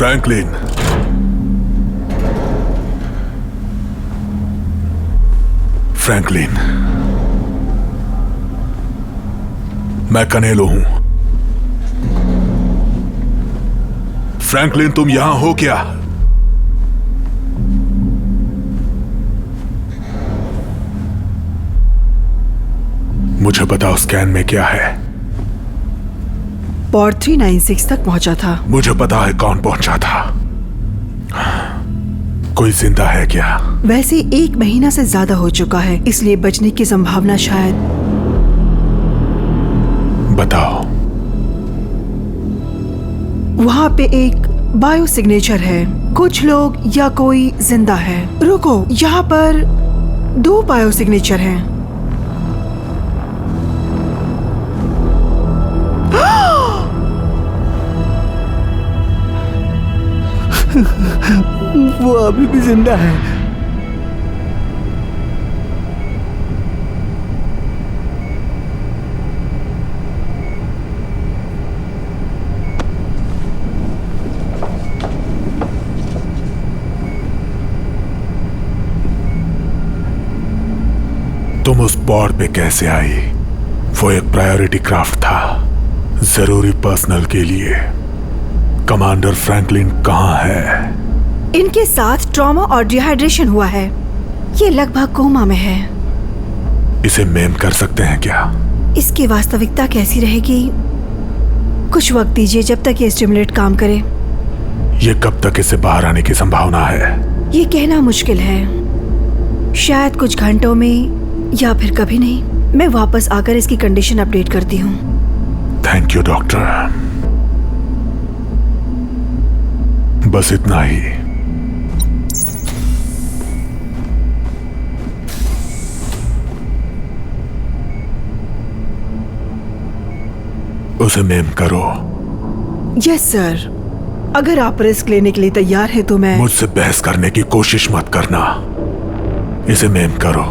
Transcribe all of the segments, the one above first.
Franklin, Franklin, मैं कनेलो हूं। Franklin, तुम यहां हो क्या? मुझे बताओ स्कैन में क्या है? पॉर्ट 396 तक पहुंचा था। मुझे पता है कौन पहुंचा था। कोई जिंदा है क्या? वैसे 1 महीना से ज्यादा हो चुका है, इसलिए बचने की संभावना शायद। बताओ। वहाँ पे एक बायो सिग्नेचर है। कुछ लोग या कोई जिंदा है। रुको, यहाँ पर 2 बायो सिग्नेचर हैं। वो अभी भी जिंदा है। तुम उस बोर्ड पे कैसे आई? वो एक प्रायोरिटी क्राफ्ट था, जरूरी पर्सनल के लिए। कमांडर फ्रैंकलिन कहाँ है? इनके साथ ट्रॉमा और डिहाइड्रेशन हुआ है। ये लगभग कोमा में है। इसे मेम कर सकते हैं क्या? इसकी वास्तविकता कैसी रहेगी? कुछ वक्त दीजिए जब तक ये स्टिमुलेट काम करे। ये कब तक इसे बाहर आने की संभावना है? ये कहना मुश्किल है। शायद कुछ घंटों में या फिर कभी नहीं। मैं वापस आकर इसकी कंडीशन अपडेट करती हूँ। Thank you doctor. बस इतना ही। उसे मेम करो। Yes sir. अगर आप रिस्क लेने के लिए तैयार हैं तो मैं। मुझसे बहस करने की कोशिश मत करना। इसे मेम करो।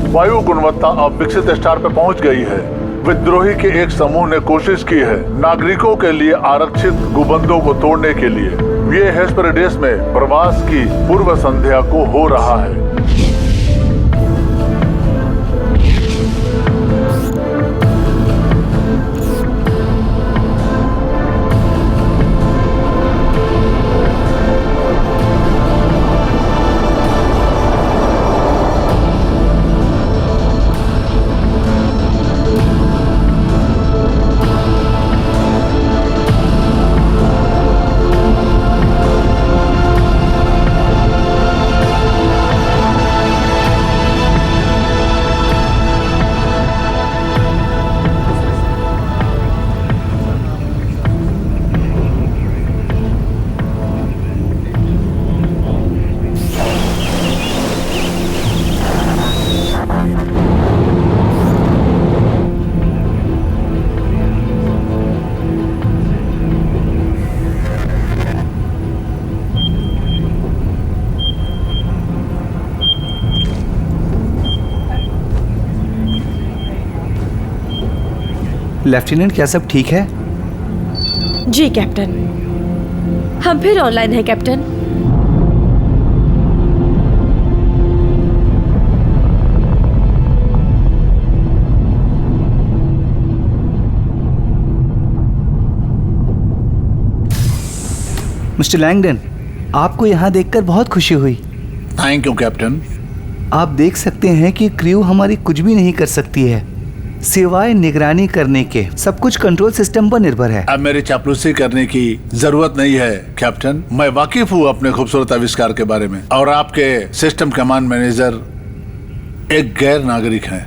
वायु गुणवत्ता अब विकसित स्टार पर पहुंच गई है। विद्रोही के एक समूह ने कोशिश की है नागरिकों के लिए आरक्षित गुबंदों को तोड़ने के लिए। ये हेस्पेरिडेस में प्रवास की पूर्व संध्या को हो रहा है। लेफ्टिनेंट, क्या सब ठीक है? जी कैप्टन, हम फिर ऑनलाइन हैं कैप्टन। मिस्टर लैंगडन, आपको यहाँ देखकर बहुत खुशी हुई। Thank you captain. आप देख सकते हैं कि क्रू हमारी कुछ भी नहीं कर सकती है सिवाय निगरानी करने के। सब कुछ कंट्रोल सिस्टम पर निर्भर है। अब मेरी चापलूसी करने की जरूरत नहीं है कैप्टन। मैं वाकिफ हूँ अपने खूबसूरत आविष्कार के बारे में, और आपके सिस्टम कमांड मैनेजर एक गैर नागरिक हैं।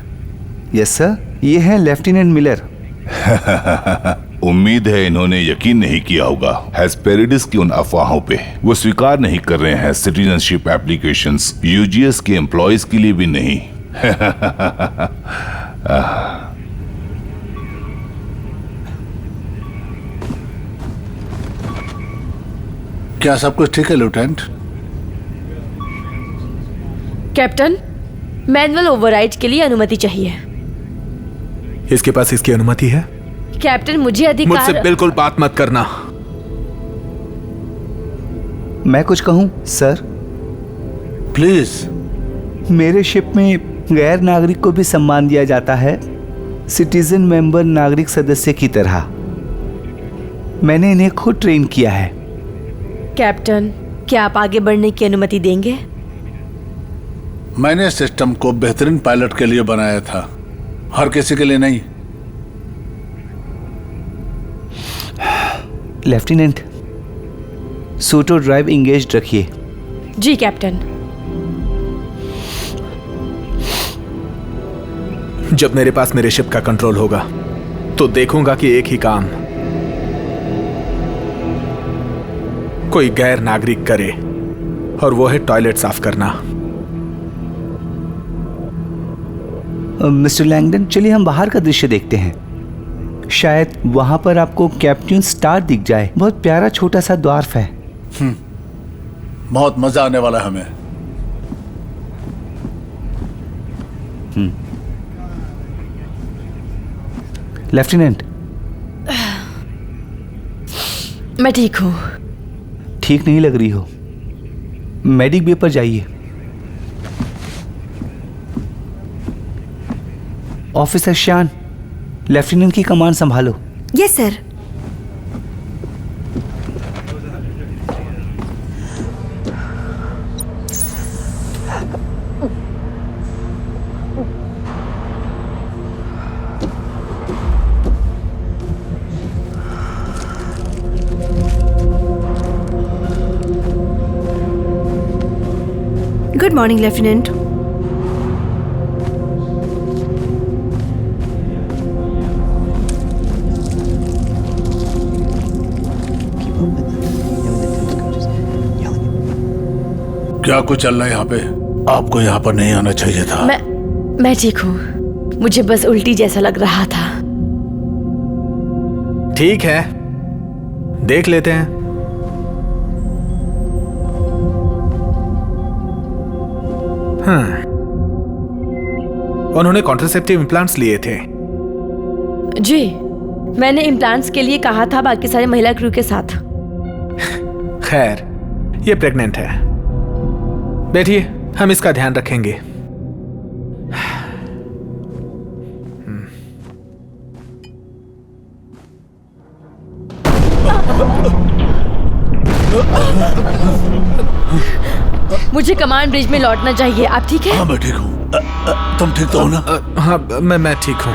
यस सर, ये हैं लेफ्टिनेंट मिलर, उम्मीद है इन्होंने यकीन नहीं किया होगा हेस्पेरिडिस की उन अफवाहों पे। वो स्वीकार नहीं कर रहे हैं सिटीजनशिप एप्लीकेशंस, यूजीएस के एम्प्लॉयज के लिए भी नहीं। क्या सब कुछ ठीक है लेफ्टिनेंट? कैप्टन, मैनुअल ओवरराइड के लिए अनुमति चाहिए। इसके पास इसकी अनुमति है? कैप्टन, मुझे अधिकार। मुझसे बिल्कुल बात मत करना। मैं कुछ कहूं सर? प्लीज। मेरे शिप में गैर नागरिक को भी सम्मान दिया जाता है, सिटीजन मेंबर नागरिक सदस्य की तरह। मैंने इन्हें खुद ट्रेन किया है। कैप्टन, क्या आप आगे बढ़ने की अनुमति देंगे? मैंने सिस्टम को बेहतरीन पायलट के लिए बनाया था, हर किसी के लिए नहीं। लेफ्टिनेंट, सूटो ड्राइव इंगेज रखिए। जी कैप्टन। जब मेरे पास मेरे शिप का कंट्रोल होगा तो देखूंगा कि एक ही काम कोई गैर नागरिक करे, और वो है टॉयलेट साफ करना। मिस्टर लैंगडन, चलिए हम बाहर का दृश्य देखते हैं। शायद वहां पर आपको कैप्टन स्टार दिख जाए। बहुत प्यारा छोटा सा द्वार है। बहुत मजा आने वाला है हमें। लेफ्टिनेंट, मैं ठीक हूँ। ठीक नहीं लग रही हो। मेडिक बे पर जाइए। ऑफिसर शान, लेफ्टिनेंट की कमान संभालो। Yes sir. Good morning lieutenant. क्या कुछ चल रहा है यहाँ पे? आपको यहाँ पर नहीं आना चाहिए था। मैं ठीक हूँ, मुझे बस उल्टी जैसा लग रहा था। ठीक है, देख लेते हैं। उन्होंने कॉन्ट्रासेप्टिव इम्प्लांट्स लिए थे। जी, मैंने इम्प्लांट्स के लिए कहा था बाकी सारे महिला क्रू के साथ। खैर, ये प्रेग्नेंट है। बैठिए, हम इसका ध्यान रखेंगे। मुझे कमांड ब्रिज में लौटना चाहिए। आप ठीक है? हाँ मैं ठीक हूँ। तुम ठीक तो हो ना? हाँ, मैं ठीक हूँ।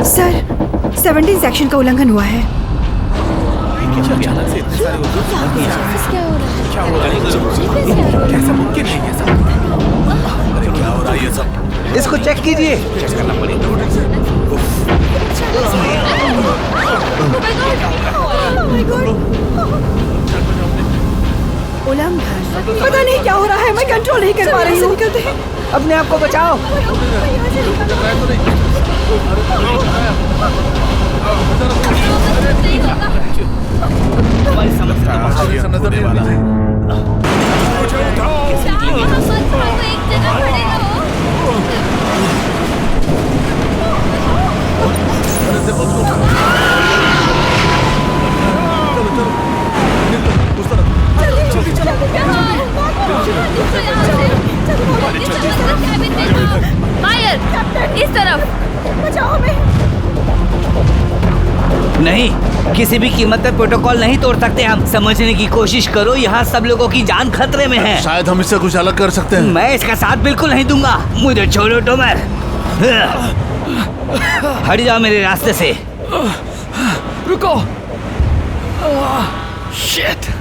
सर, 17 सेक्शन का उल्लंघन हुआ है। कैसा मुमकिन है ये सब? अरे क्या हो रहा है ये सब? इसको चेक कीजिए। उल्लंघन? पता नहीं क्या हो रहा है, मैं कंट्रोल नहीं कर पा रही हूँ। अपने आप को बचाओ। नजर वाला है। फायर! इस तरफ! बचाओ हमें। नहीं, किसी भी कीमत पर प्रोटोकॉल नहीं तोड़ सकते हम। समझने की कोशिश करो, यहाँ सब लोगों की जान खतरे में है। शायद हम इससे कुछ अलग कर सकते हैं। मैं इसका साथ बिल्कुल नहीं दूंगा। मुझे छोड़ो टोमर। हट जाओ मेरे रास्ते से। रुको। शिट।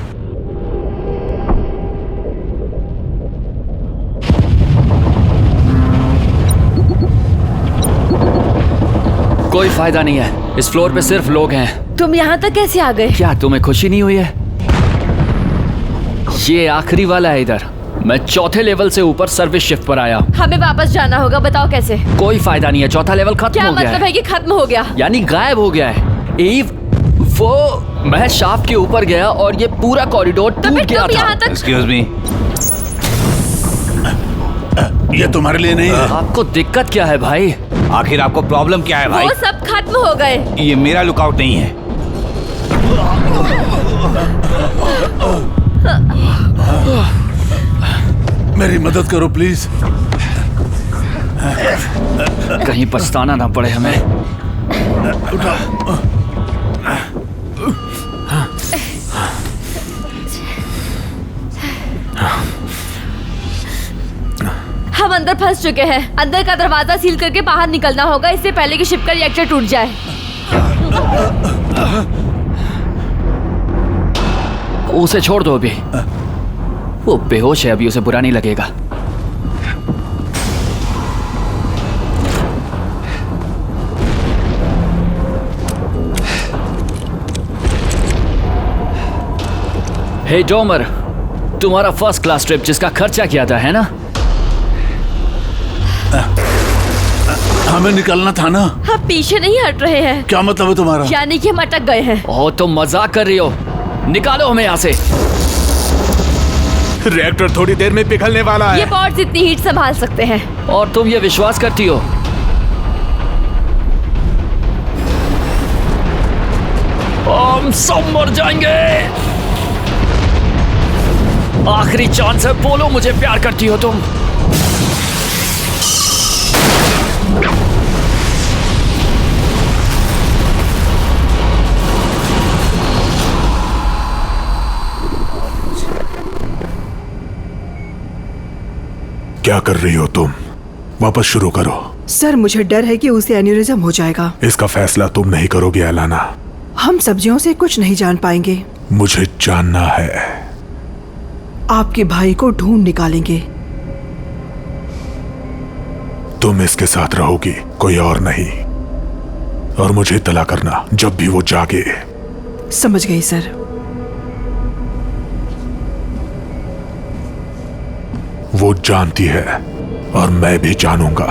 कोई फायदा नहीं है, इस फ्लोर पे सिर्फ लोग हैं। तुम यहाँ तक कैसे आ गए? क्या तुम्हें खुशी नहीं हुई है? ये आखिरी वाला है इधर। मैं चौथे लेवल से ऊपर सर्विस शिफ्ट पर आया। हमें वापस जाना होगा, बताओ कैसे? कोई फायदा नहीं है, चौथा लेवल खत्म क्या हो गया मतलब है कि खत्म हो गया? यानी गायब हो गया है। ईव, वो मैं शाफ्ट के ऊपर गया और ये पूरा कॉरिडोर तो टूट फिर गया तुम था। यहाँ तक एक्सक्यूज मी, ये तुम्हारे लिए नहीं है। आपको दिक्कत क्या है भाई? आखिर आपको प्रॉब्लम क्या है भाई? वो सब खत्म हो गए। ये मेरा लुकआउट नहीं है। मेरी मदद करो प्लीज। कहीं पछताना ना पड़े हमें। हम अंदर फंस चुके हैं। अंदर का दरवाजा सील करके बाहर निकलना होगा, इससे पहले कि शिप का रिएक्टर टूट जाए। उसे छोड़ दो अभी, वो बेहोश है, अभी उसे बुरा नहीं लगेगा। हे डोमर, तुम्हारा फर्स्ट क्लास ट्रिप जिसका खर्चा किया था, है ना? हमें निकलना था ना। हम पीछे नहीं हट रहे हैं। क्या मतलब है तुम्हारा? यानी कि हम अटक गए हैं। ओ, तुम मजाक कर रही हो। निकालो हमें यहाँ से। रिएक्टर थोड़ी देर में पिघलने वाला ये है। पॉड्स इतनी हीट संभाल सकते हैं। और तुम ये विश्वास करती हो? हम सब मर जाएंगे। आखिरी चांस है, बोलो मुझे प्यार करती हो तुम? क्या कर रही हो तुम? वापस शुरू करो। सर मुझे डर है कि उसे एन्यूरिज्म हो जाएगा। इसका फैसला तुम नहीं करोगे एलाना। हम सब्जियों से कुछ नहीं जान पाएंगे। मुझे जानना है। आपके भाई को ढूंढ निकालेंगे। तुम इसके साथ रहोगी, कोई और नहीं। और मुझे इत्तला करना जब भी वो जागे। समझ गई सर। वो जानती है और मैं भी जानूंगा,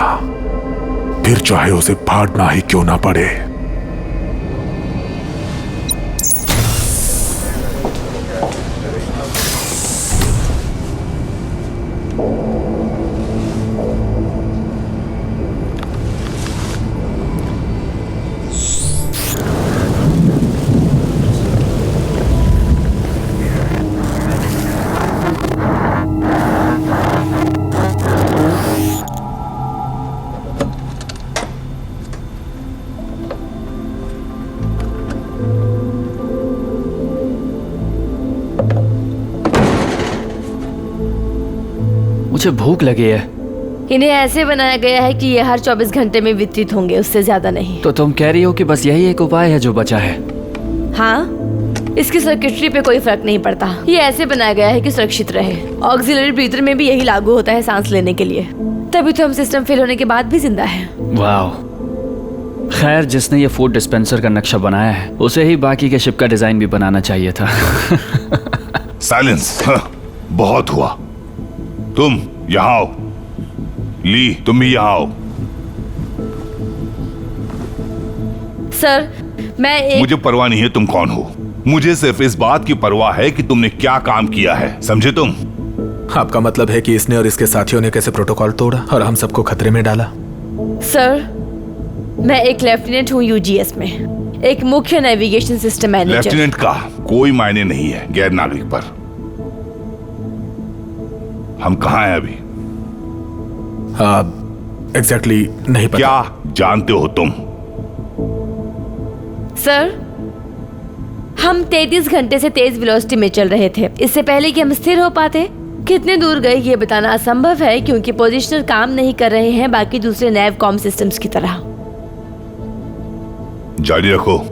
फिर चाहे उसे फाड़ना ही क्यों ना पड़े। मुझे भूख लगी है। इन्हें ऐसे बनाया गया है कि ये हर 24 घंटे में वितरित होंगे, उससे ज्यादा नहीं। तो तुम कह रही हो कि बस यही एक उपाय है जो बचा है? हाँ, इसकी सर्किटरी पे कोई फर्क नहीं पड़ता। ये ऐसे बनाया गया है कि सुरक्षित रहे। ऑक्सिलरी ब्रीथर में भी यही लागू होता है सांस लेने के लिए। तभी तो हम सिस्टम फेल होने के बाद भी जिंदा है। वाह। खैर, जिसने ये फूड डिस्पेंसर का नक्शा बनाया है उसे ही बाकी के शिप का डिजाइन भी बनाना चाहिए था। साइलेंस। बहुत हुआ। तुम यहाँ आओ। ली, तुम भी यहाँ आओ। सर, मैं एक... मुझे परवाह नहीं है तुम कौन हो। मुझे सिर्फ इस बात की परवाह है कि तुमने क्या काम किया है, समझे तुम? आपका मतलब है कि इसने और इसके साथियों ने कैसे प्रोटोकॉल तोड़ा और हम सबको खतरे में डाला? सर, मैं एक लेफ्टिनेंट हूँ यूजीएस में, एक मुख्य नेविगेशन सिस्टम मैनेजर। लेफ्टिनेंट का कोई मायने नहीं है गैर नागरिक पर। हम कहाँ हैं अभी? एग्जैक्टली नहीं पता। क्या जानते हो तुम? सर, हम 33 घंटे से तेज वेलोसिटी में चल रहे थे। इससे पहले कि हम स्थिर हो पाते, कितने दूर गए ये बताना असंभव है, क्योंकि पोजिशनर काम नहीं कर रहे हैं बाकी दूसरे नैवकॉम सिस्टम्स की तरह। जारी रखो।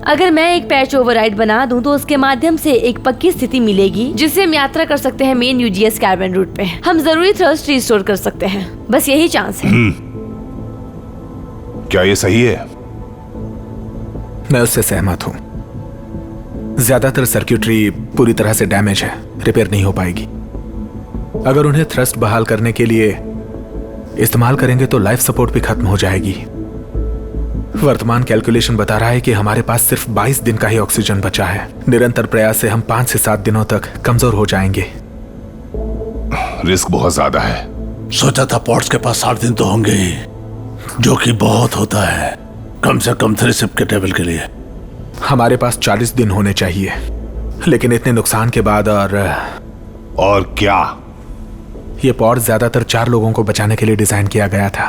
अगर मैं एक पैच ओवरराइड बना दूं तो उसके माध्यम से एक पक्की स्थिति मिलेगी जिससे हम यात्रा कर सकते हैं मेन यूजीएस कैबिन रूट पे। हम जरूरी थ्रस्ट रिस्टोर कर सकते हैं, बस यही चांस है। क्या ये सही है? मैं उससे सहमत हूं। ज्यादातर सर्किटरी पूरी तरह से डैमेज है, रिपेयर नहीं हो पाएगी। अगर उन्हें थ्रस्ट बहाल करने के लिए इस्तेमाल करेंगे तो लाइफ सपोर्ट भी खत्म हो जाएगी। वर्तमान कैलकुलेशन बता रहा है कि हमारे पास सिर्फ 22 दिन का ही ऑक्सीजन बचा है। निरंतर प्रयास से हम 5 से 7 दिनों तक कमजोर हो जाएंगे। रिस्क बहुत ज्यादा है। सोचा था पॉट्स के पास 7 दिन तो होंगे ही, जो कि बहुत होता है कम से कम 3 शिप के टेबल के लिए। हमारे पास 40 दिन होने चाहिए, लेकिन इतने नुकसान के बाद और क्या? ये पॉड ज्यादातर 4 लोगों को बचाने के लिए डिजाइन किया गया था।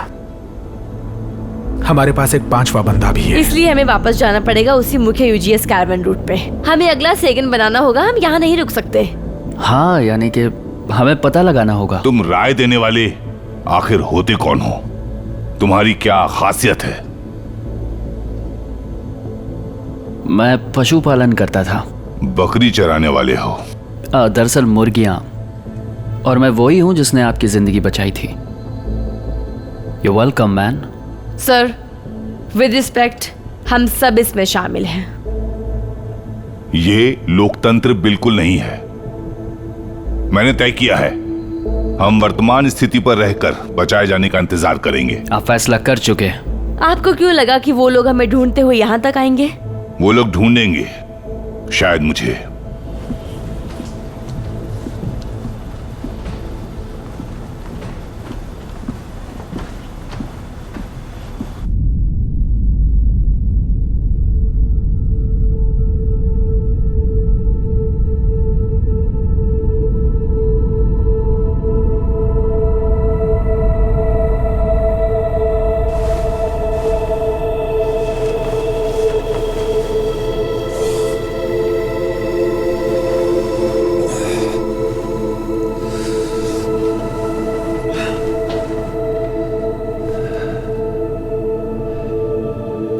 हमारे पास एक 5वां बंदा भी है। इसलिए हमें वापस जाना पड़ेगा उसी मुख्य यूजीएस कैरावन रूट पे। हमें अगला सेकंड बनाना होगा, हम यहाँ नहीं रुक सकते। हाँ, यानी कि हमें पता लगाना होगा। तुम राय देने वाले आखिर होते कौन हो? तुम्हारी क्या खासियत है? मैं पशुपालन करता था। बकरी चराने वाले हो? दरअसल मुर्गियां, और मैं वही हूं जिसने आपकी जिंदगी बचाई थी। You welcome man. Sir, with respect, हम सब इसमें शामिल हैं। ये लोकतंत्र बिल्कुल नहीं है। मैंने तय किया है, हम वर्तमान स्थिति पर रहकर बचाए जाने का इंतजार करेंगे। आप फैसला कर चुके हैं। आपको क्यों लगा कि वो लोग हमें ढूंढते हुए यहाँ तक आएंगे? वो लोग ढूंढेंगे, शायद मुझे।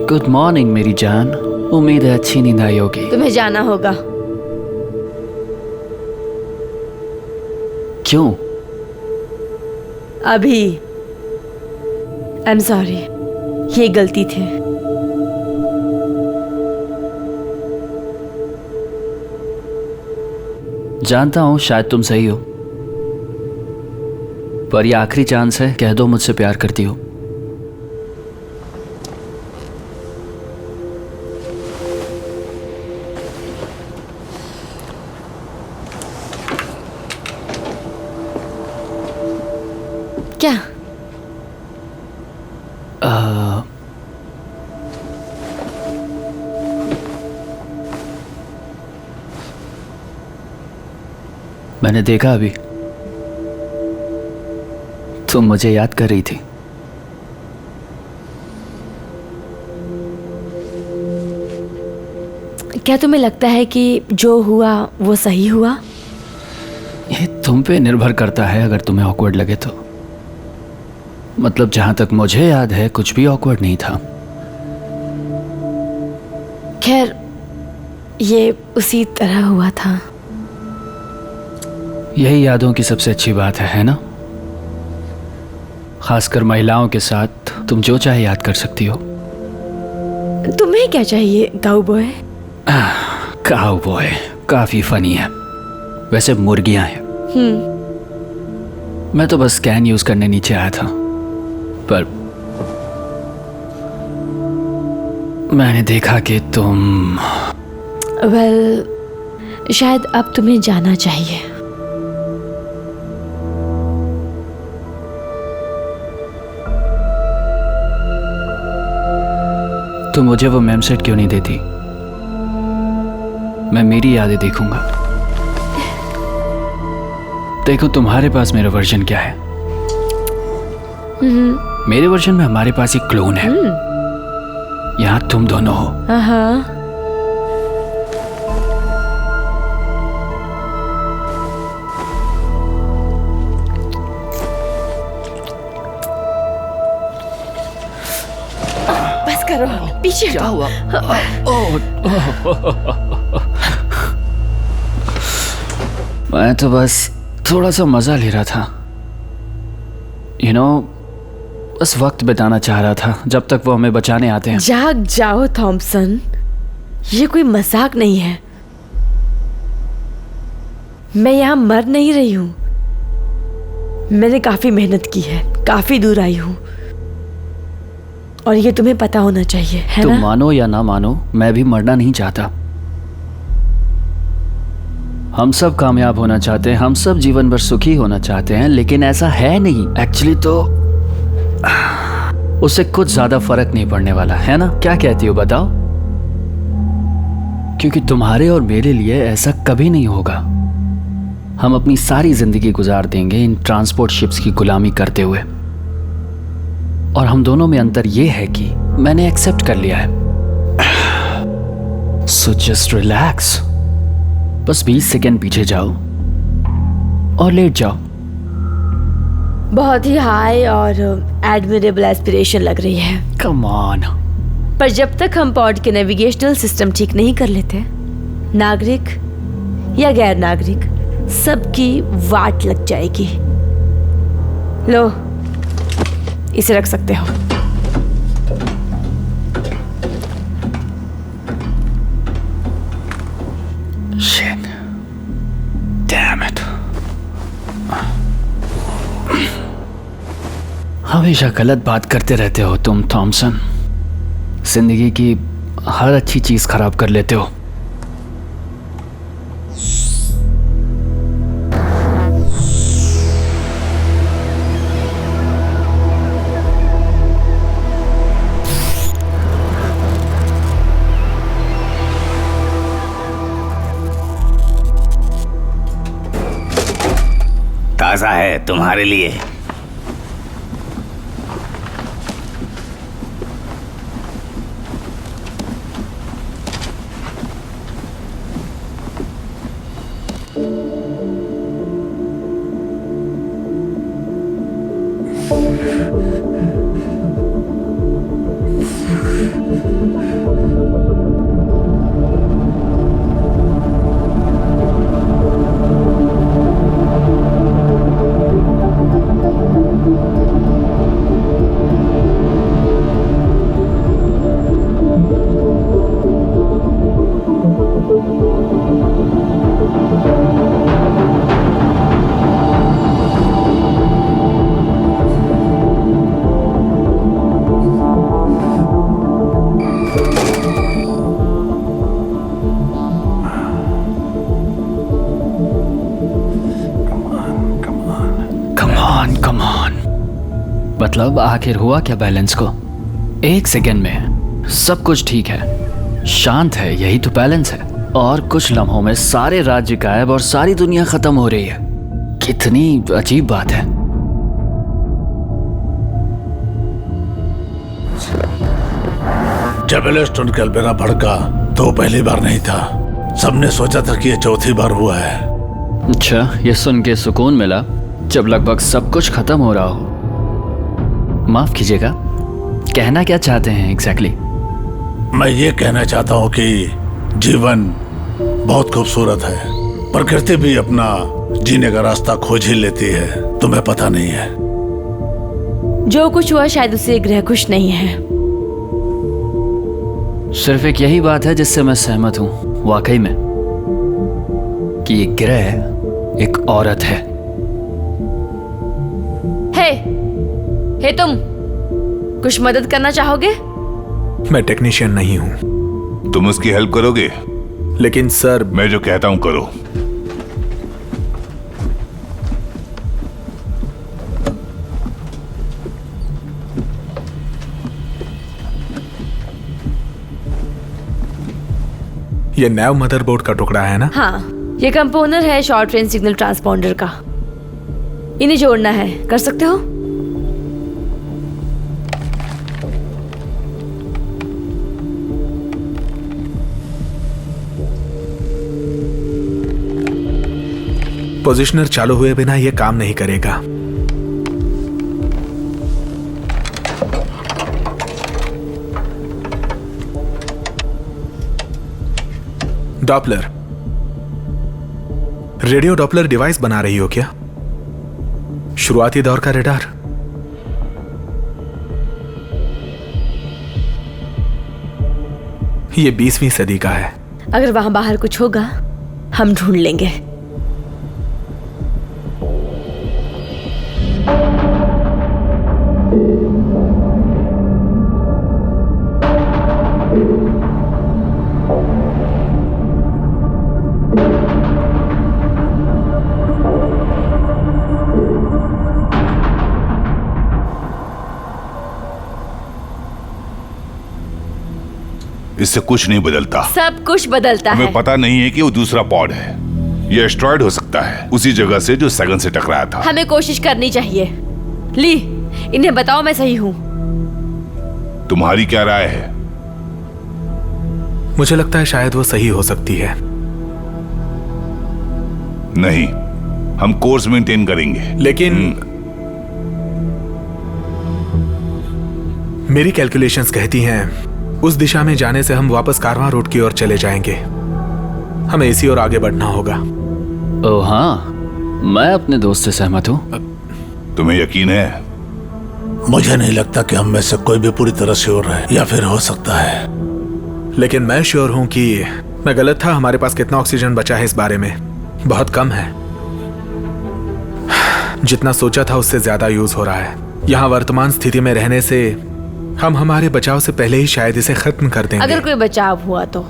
गुड मॉर्निंग मेरी जान, उम्मीद है अच्छी नींद आई होगी। तुम्हें जाना होगा। क्यों? अभी। आई एम सॉरी, ये गलती थी। जानता हूं शायद तुम सही हो, पर ये आखिरी चांस है, कह दो मुझसे प्यार करती हो। क्या? मैंने देखा अभी तुम मुझे याद कर रही थी। क्या तुम्हें लगता है कि जो हुआ वो सही हुआ? ये तुम पे निर्भर करता है। अगर तुम्हें ऑकवर्ड लगे तो। मतलब जहां तक मुझे याद है कुछ भी ऑकवर्ड नहीं था। खैर, ये उसी तरह हुआ था। यही यादों की सबसे अच्छी बात है ना? खासकर महिलाओं के साथ तुम जो चाहे याद कर सकती हो। तुम्हें क्या चाहिए काउबॉय? काउबॉय काफी फनी है। वैसे मुर्गियां हैं। मैं तो बस स्कैन यूज करने नीचे आया था, पर मैंने देखा कि तुम शायद अब तुम्हें जाना चाहिए। तो मुझे वो मेम सेट क्यों नहीं देती? मैं मेरी यादें देखूंगा। देखो तुम्हारे पास मेरा वर्जन क्या है। मेरे वर्जन में हमारे पास एक क्लोन है। यहाँ तुम दोनों हो। बस करो, पीछे क्या हुआ? मैं तो बस थोड़ा सा मजा ले रहा था। यू नो, बस वक्त बिताना चाह रहा था जब तक वो हमें बचाने आते हैं। जाग जाओ थॉमसन, ये कोई मजाक नहीं है। मैं यहाँ मर नहीं रही हूँ। मैंने काफी मेहनत की है, काफी दूर आई हूँ, और ये तुम्हें पता होना चाहिए, है तुम ना? मानो या ना मानो, मैं भी मरना नहीं चाहता। हम सब कामयाब होना चाहते हैं, हम सब जीवन भर सुखी होना चाहते हैं, लेकिन ऐसा है नहीं। एक्चुअली तो उससे कुछ ज्यादा फर्क नहीं पड़ने वाला, है ना? क्या कहती हो बताओ? क्योंकि तुम्हारे और मेरे लिए ऐसा कभी नहीं होगा। हम अपनी सारी जिंदगी गुजार देंगे इन ट्रांसपोर्ट शिप्स की गुलामी करते हुए, और हम दोनों में अंतर यह है कि मैंने एक्सेप्ट कर लिया है। सो जस्ट रिलैक्स, बस 20 सेकेंड पीछे जाओ और लेट जाओ। बहुत ही हाई और एडमिरेबल एस्पिरेशन लग रही है। Come on. पर जब तक हम पॉड के नेविगेशनल सिस्टम ठीक नहीं कर लेते, नागरिक या गैर नागरिक, सबकी वाट लग जाएगी। लो, इसे रख सकते हो। Shit. Damn it. हमेशा गलत बात करते रहते हो तुम, थॉमसन। जिंदगी की हर अच्छी चीज खराब कर लेते हो। ताजा है तुम्हारे लिए। मतलब आखिर हुआ क्या बैलेंस को? 1 सेकेंड में सब कुछ ठीक है, शांत है, यही तो बैलेंस है। और कुछ लम्हों में सारे राज्य गायब और सारी दुनिया खत्म हो रही है। कितनी अजीब बात है। जब एलेस्टोन कैलबेरा भड़का तो पहली बार नहीं था। सबने सोचा था कि ये चौथी बार हुआ है। अच्छा, ये सुन के सुकून मिला जब लगभग सब कुछ खत्म हो रहा हो। माफ कीजिएगा, कहना क्या चाहते हैं एग्जैक्टली? मैं ये कहना चाहता हूँ कि जीवन बहुत खूबसूरत है। प्रकृति भी अपना जीने का रास्ता खोज ही लेती है, तुम्हें पता नहीं है। जो कुछ हुआ शायद उससे ग्रह खुश नहीं है। सिर्फ एक यही बात है जिससे मैं सहमत हूँ वाकई में, कि ये ग्रह एक औरत है। हे तुम, कुछ मदद करना चाहोगे? मैं टेक्नीशियन नहीं हूं। तुम उसकी हेल्प करोगे? लेकिन सर, मैं जो कहता हूं करो। ये नैव मदरबोर्ड का टुकड़ा है ना? हाँ, ये कंपोनर है शॉर्ट रेंज सिग्नल ट्रांसपॉन्डर का। इन्हें जोड़ना है, कर सकते हो? पोजिशनर चालू हुए बिना यह काम नहीं करेगा। डॉपलर, रेडियो डॉपलर डिवाइस बना रही हो क्या? शुरुआती दौर का रेडार। ये 20वीं सदी का है। अगर वहां बाहर कुछ होगा हम ढूंढ लेंगे। इससे कुछ नहीं बदलता। सब कुछ बदलता हमें है। पता नहीं है कि वो दूसरा पॉड है। ये एस्ट्रॉयड हो सकता है, उसी जगह से जो सेकंड से टकराया था। हमें कोशिश करनी चाहिए। ली, इन्हें बताओ मैं सही हूँ। तुम्हारी क्या राय है? मुझे लगता है शायद वो सही हो सकती है। नहीं, हम कोर्स मेंटेन करेंगे। लेकिन मेरी कैलकुलेशंस कहती हैं उस दिशा में जाने से हम वापस कारवां रोड की ओर चले जाएंगे। हमें इसी ओर आगे बढ़ना होगा। ओह हाँ, मैं अपने दोस्त से सहमत हूँ। तुम्हें यकीन है? मुझे नहीं लगता कि हम में से कोई भी पूरी तरह श्योर है, या फिर हो सकता है। लेकिन मैं श्योर हूं कि मैं गलत था। हमारे पास कितना ऑक्सीजन बचा है इस बारे में बहुत कम है। जितना सोचा था उससे ज्यादा यूज हो रहा है। यहाँ वर्तमान स्थिति में रहने से हम हमारे बचाव से पहले ही शायद इसे खत्म कर देंगे। अगर कोई बचाव हुआ तो।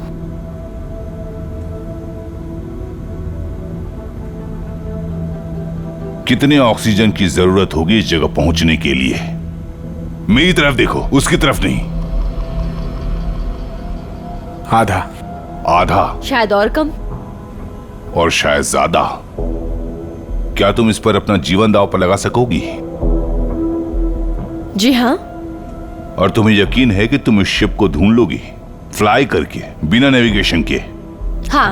कितने ऑक्सीजन की जरूरत होगी इस जगह पहुंचने के लिए? मेरी तरफ देखो, उसकी तरफ नहीं। आधा। आधा शायद और कम। और शायद ज्यादा। क्या तुम इस पर अपना जीवन दांव पर लगा सकोगी? जी हाँ। और तुम्हें यकीन है कि तुम इस शिप को ढूंढ लोगी, फ्लाई करके, बिना नेविगेशन के? हाँ।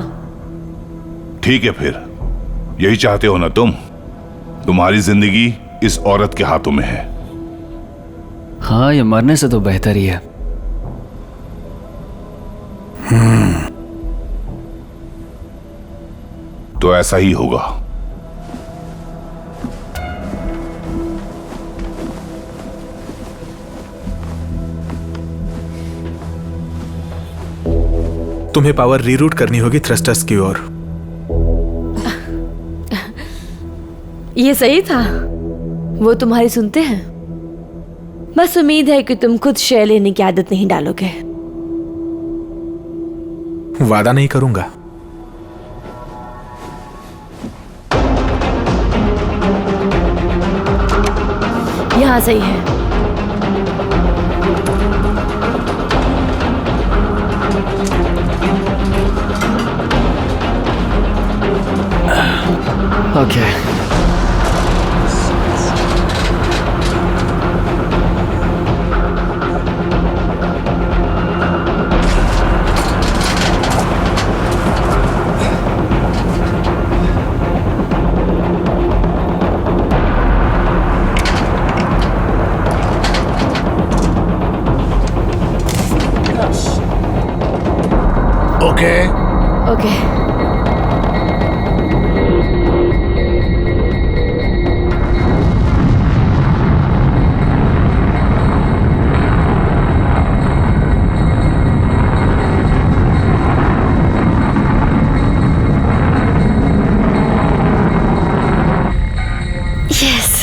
ठीक है, फिर यही चाहते हो ना तुम? तुम्हारी जिंदगी इस औरत के हाथों में है। हाँ, ये मरने से तो बेहतर ही है। तो ऐसा ही होगा। तुम्हें पावर रीरूट करनी होगी थ्रस्टर्स की ओर। ये सही था। वो तुम्हारी सुनते हैं। बस उम्मीद है कि तुम खुद शेयर लेने की आदत नहीं डालोगे। वादा नहीं करूंगा। यहाँ सही है। ओके। ओके। ओके। यस।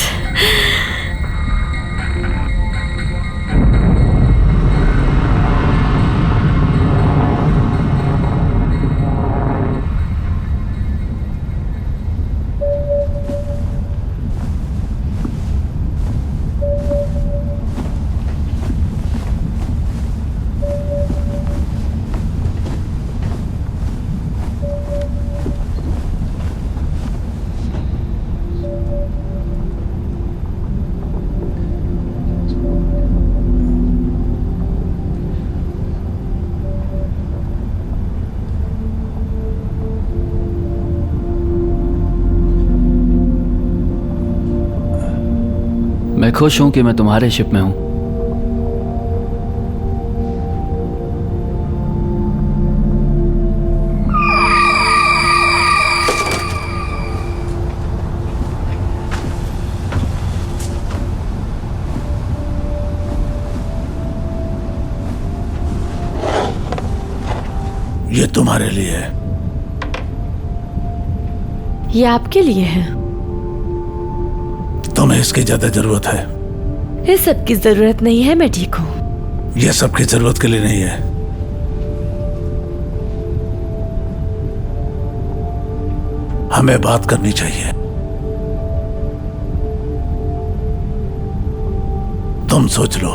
मैं खुश हूं कि मैं तुम्हारे शिप में हूं। ये तुम्हारे लिए है। ये आपके लिए है। तुम्हें इसकी ज्यादा जरूरत है। इस सब की जरूरत नहीं है, मैं ठीक हूँ। ये सबकी जरूरत के लिए नहीं है। हमें बात करनी चाहिए। तुम सोच लो।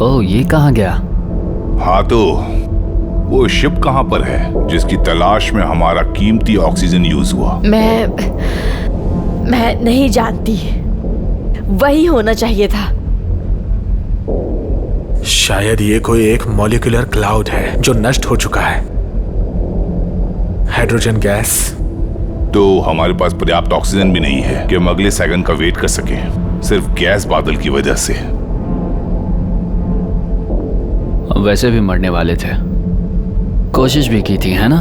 ओह, ये कहाँ गया? हाँ तो वो शिप कहाँ पर है जिसकी तलाश में हमारा कीमती ऑक्सीजन यूज हुआ? मैं नहीं जानती। वही होना चाहिए था। शायद ये कोई एक मॉलिक्यूलर क्लाउड है जो नष्ट हो चुका है। Hydrogen gas. तो हमारे पास पर्याप्त ऑक्सीजन भी नहीं है कि हम अगले सेकंड का वेट कर सकें, सिर्फ गैस बादल की वजह से। हम वैसे भी मरने वाले थे। कोशिश भी की थी, है ना?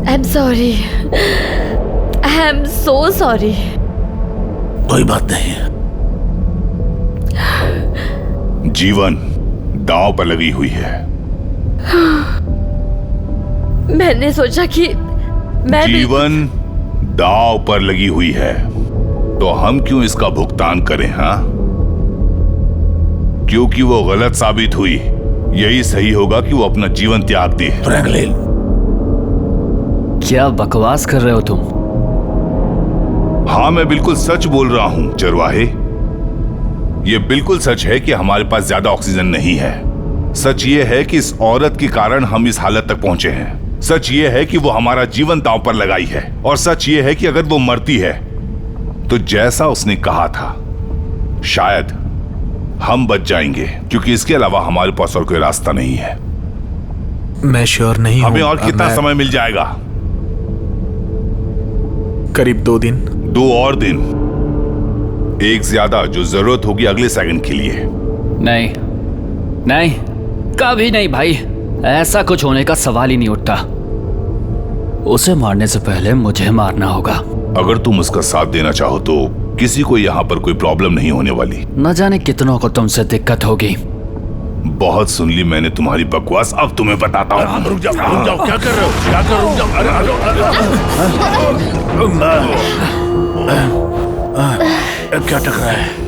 आई am sorry. I am so sorry. कोई बात नहीं। जीवन दांव पर लगी हुई है। मैंने सोचा कि मैं जीवन दांव पर लगी हुई है, तो हम क्यों इसका भुगतान करें? हाँ, क्योंकि वो गलत साबित हुई, यही सही होगा कि वो अपना जीवन त्याग दे। फ्रैंकलिन, क्या बकवास कर रहे हो तुम? हाँ, मैं बिल्कुल सच बोल रहा हूं चरवाहे। ये बिल्कुल सच है कि हमारे पास ज्यादा ऑक्सीजन नहीं है। सच ये है कि इस औरत के कारण हम इस हालत तक पहुंचे हैं। सच ये है कि वो हमारा जीवन दांव पर लगाई है। और सच ये है कि अगर वो मरती है तो जैसा उसने कहा था, शायद हम बच जाएंगे, क्योंकि इसके अलावा हमारे पास और कोई रास्ता नहीं है। मैं श्योर नहीं हूं। हमें और कितना समय मिल जाएगा? करीब 2 दिन। 2 और दिन, एक ज्यादा जो जरूरत होगी अगले सेकंड के लिए। नहीं नहीं, कभी नहीं भाई। ऐसा कुछ होने का सवाल ही नहीं उठता। उसे मारने से पहले मुझे मारना होगा। अगर तुम उसका साथ देना चाहो तो किसी को यहाँ पर कोई प्रॉब्लम नहीं होने वाली। न जाने कितनों को तुमसे दिक्कत होगी। बहुत सुन ली मैंने तुम्हारी बकवास, अब तुम्हें बताता हूँ। रुक जाओ, क्या कर रहे हो? क्या कर? रुक जाओ। अरे क्या टकरा है?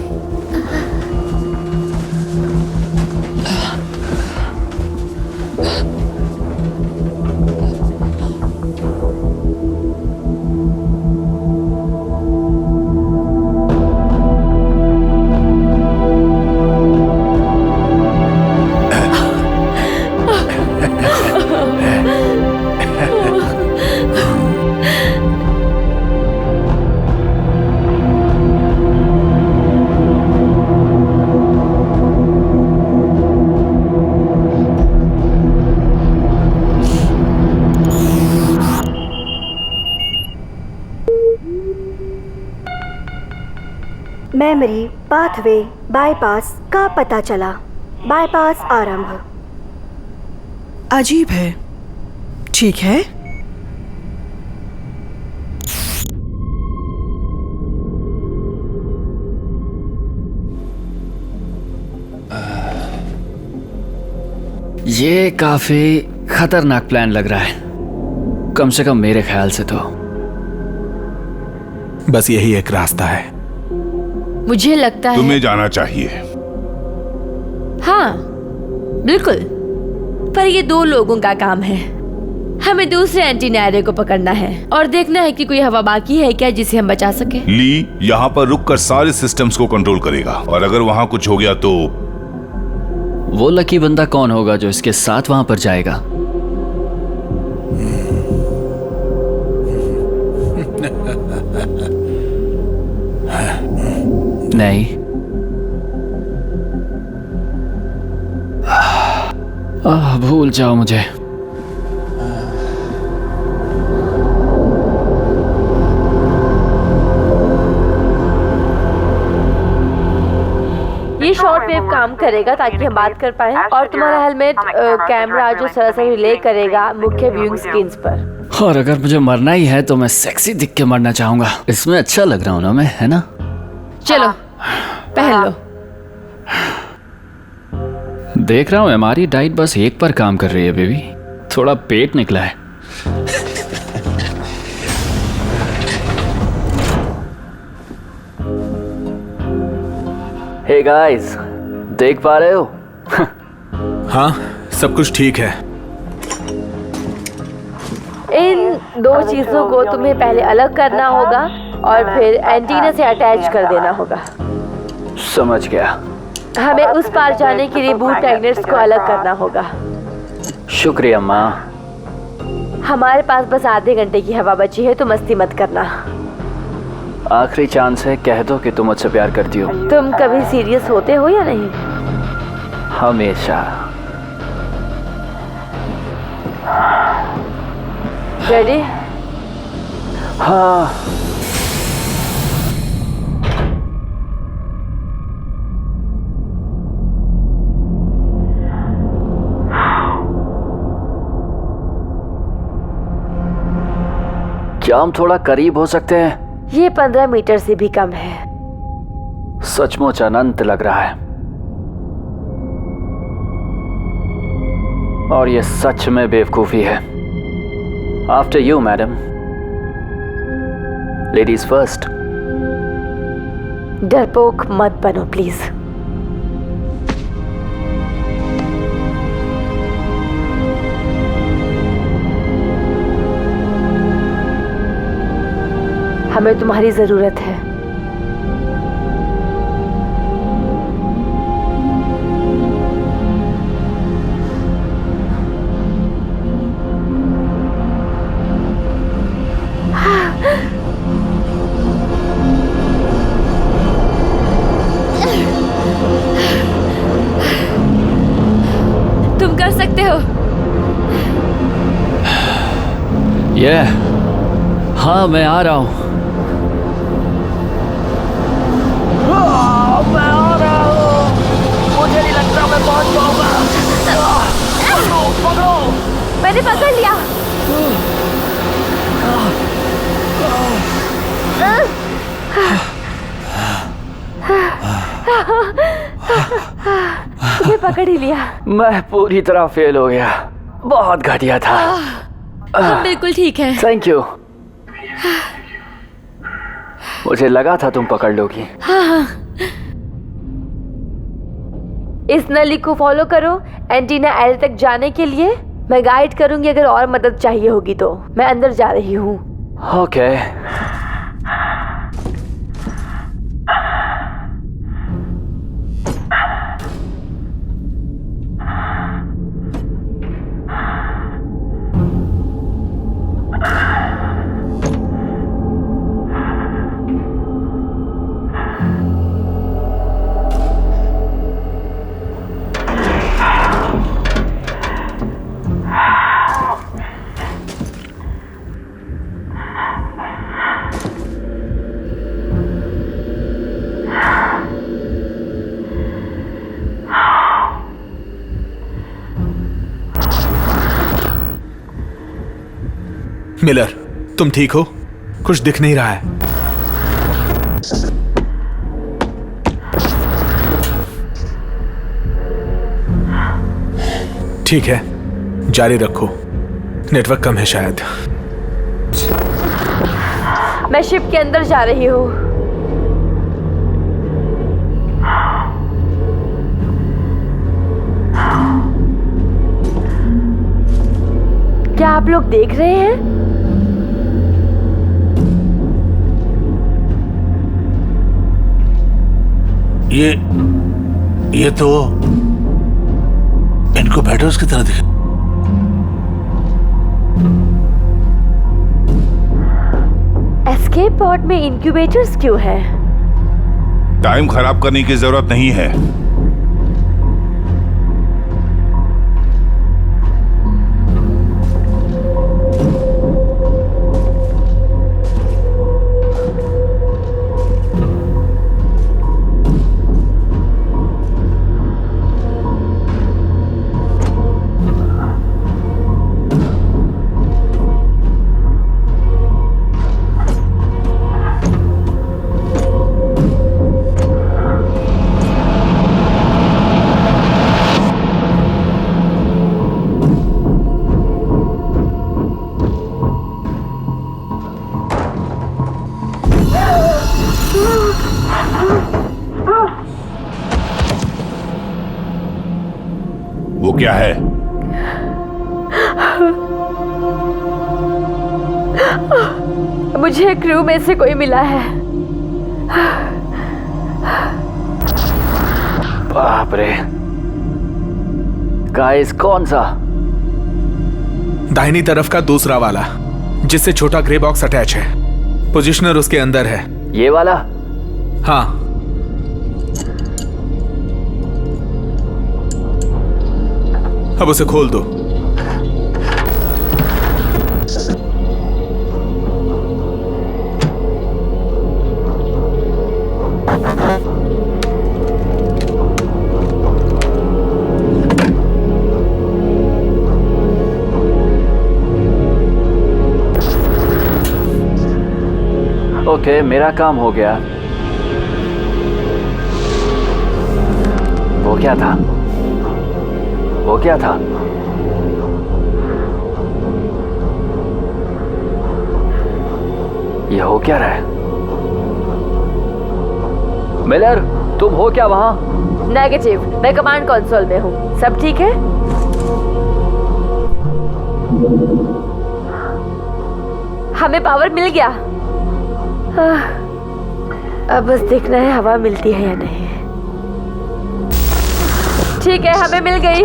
मेमोरी पाथवे बाईपास का पता चला। बाईपास आरंभ। अजीब है। ठीक है, ये काफी खतरनाक प्लान लग रहा है, कम से कम मेरे ख्याल से तो। बस यही एक रास्ता है। मुझे लगता है तुम्हें जाना चाहिए। हाँ बिल्कुल, पर ये 2 लोगों का काम है। हमें दूसरे एंटी नायरे को पकड़ना है और देखना है कि कोई हवा बाकी है क्या जिसे हम बचा सके। ली यहाँ पर रुककर सारे सिस्टम्स को कंट्रोल करेगा, और अगर वहाँ कुछ हो गया तो वो लकी बंदा कौन होगा जो इसके साथ वहां पर जाएगा? नहीं, भूल जाओ मुझे। ये शॉर्ट वेव काम करेगा ताकि हम बात कर पाए, और तुम्हारा हेलमेट कैमरा जो सरासर रिले करेगा मुख्य व्यूइंग स्क्रीन्स पर। और अगर मुझे मरना ही है तो मैं सेक्सी दिख के मरना चाहूंगा। इसमें अच्छा लग रहा हूँ ना मैं, है ना? चलो पहन लो। देख रहा हूँ हमारी डाइट बस एक पर काम कर रही है बेबी। थोड़ा पेट निकला है। हे गाइस, देख पा रहे हो? हाँ, सब कुछ ठीक है। इन दो चीजों को तुम्हें पहले अलग करना होगा और फिर एंटीना से अटैच कर देना होगा। समझ गया। हमें उस पार जाने के लिए बूट मैग्नेट्स को अलग करना होगा। शुक्रिया माँ। हमारे पास बस आधे घंटे की हवा बची है, तो मस्ती मत करना। आखिरी चांस है, कह दो कि तुम मुझसे प्यार करती हो। तुम कभी सीरियस होते हो या नहीं? हमेशा। रेडी? हाँ। क्या हम थोड़ा करीब हो सकते हैं? ये 15 मीटर से भी कम है। सचमुच अनंत लग रहा है, और ये सच में बेवकूफी है। After you madam. Ladies first. डरपोक मत बनो प्लीज। हमें तुम्हारी जरूरत है। तुम कर सकते हो। हाँ, मैं आ रहा हूं। मैं आ रहा हूं। मुझे नहीं लगता मैं पहुंच पाऊंगा। पकड़ो। मैंने पकड़ लिया। तुम्हें पकड़ ही लिया। मैं पूरी तरह फेल हो गया। बहुत घटिया था। हम बिल्कुल ठीक है। Thank you. मुझे लगा था तुम पकड़ लोगी। हाँ। इस नली को फॉलो करो एंटीना एरे तक जाने के लिए। मैं गाइड करूंगी, अगर और मदद चाहिए होगी तो। मैं अंदर जा रही हूँ। ओके। मिलर, तुम ठीक हो? कुछ दिख नहीं रहा है। ठीक है, जारी रखो। नेटवर्क कम है शायद। मैं शिप के अंदर जा रही हूँ। क्या आप लोग देख रहे हैं? ये तो इनक्यूबेटर्स की तरह दिखे। एस्केप पॉड में इनक्यूबेटर्स क्यों है? टाइम खराब करने की जरूरत नहीं है। किया है? मुझे क्रू में से कोई मिला है। बाप रे, गाइस कौन सा? दाहिनी तरफ का दूसरा वाला, जिससे छोटा ग्रे बॉक्स अटैच है। पोजिशनर उसके अंदर है। ये वाला? हाँ। अब उसे खोल दो। ओके, मेरा काम हो गया। वो क्या था? वो क्या था? ये हो क्या रहा है? मिलर, तुम हो क्या वहां? नेगेटिव, मैं कमांड कंसोल में हूँ। सब ठीक है? हमें पावर मिल गया। अब बस देखना है हवा मिलती है या नहीं। ठीक है, हमें मिल गई।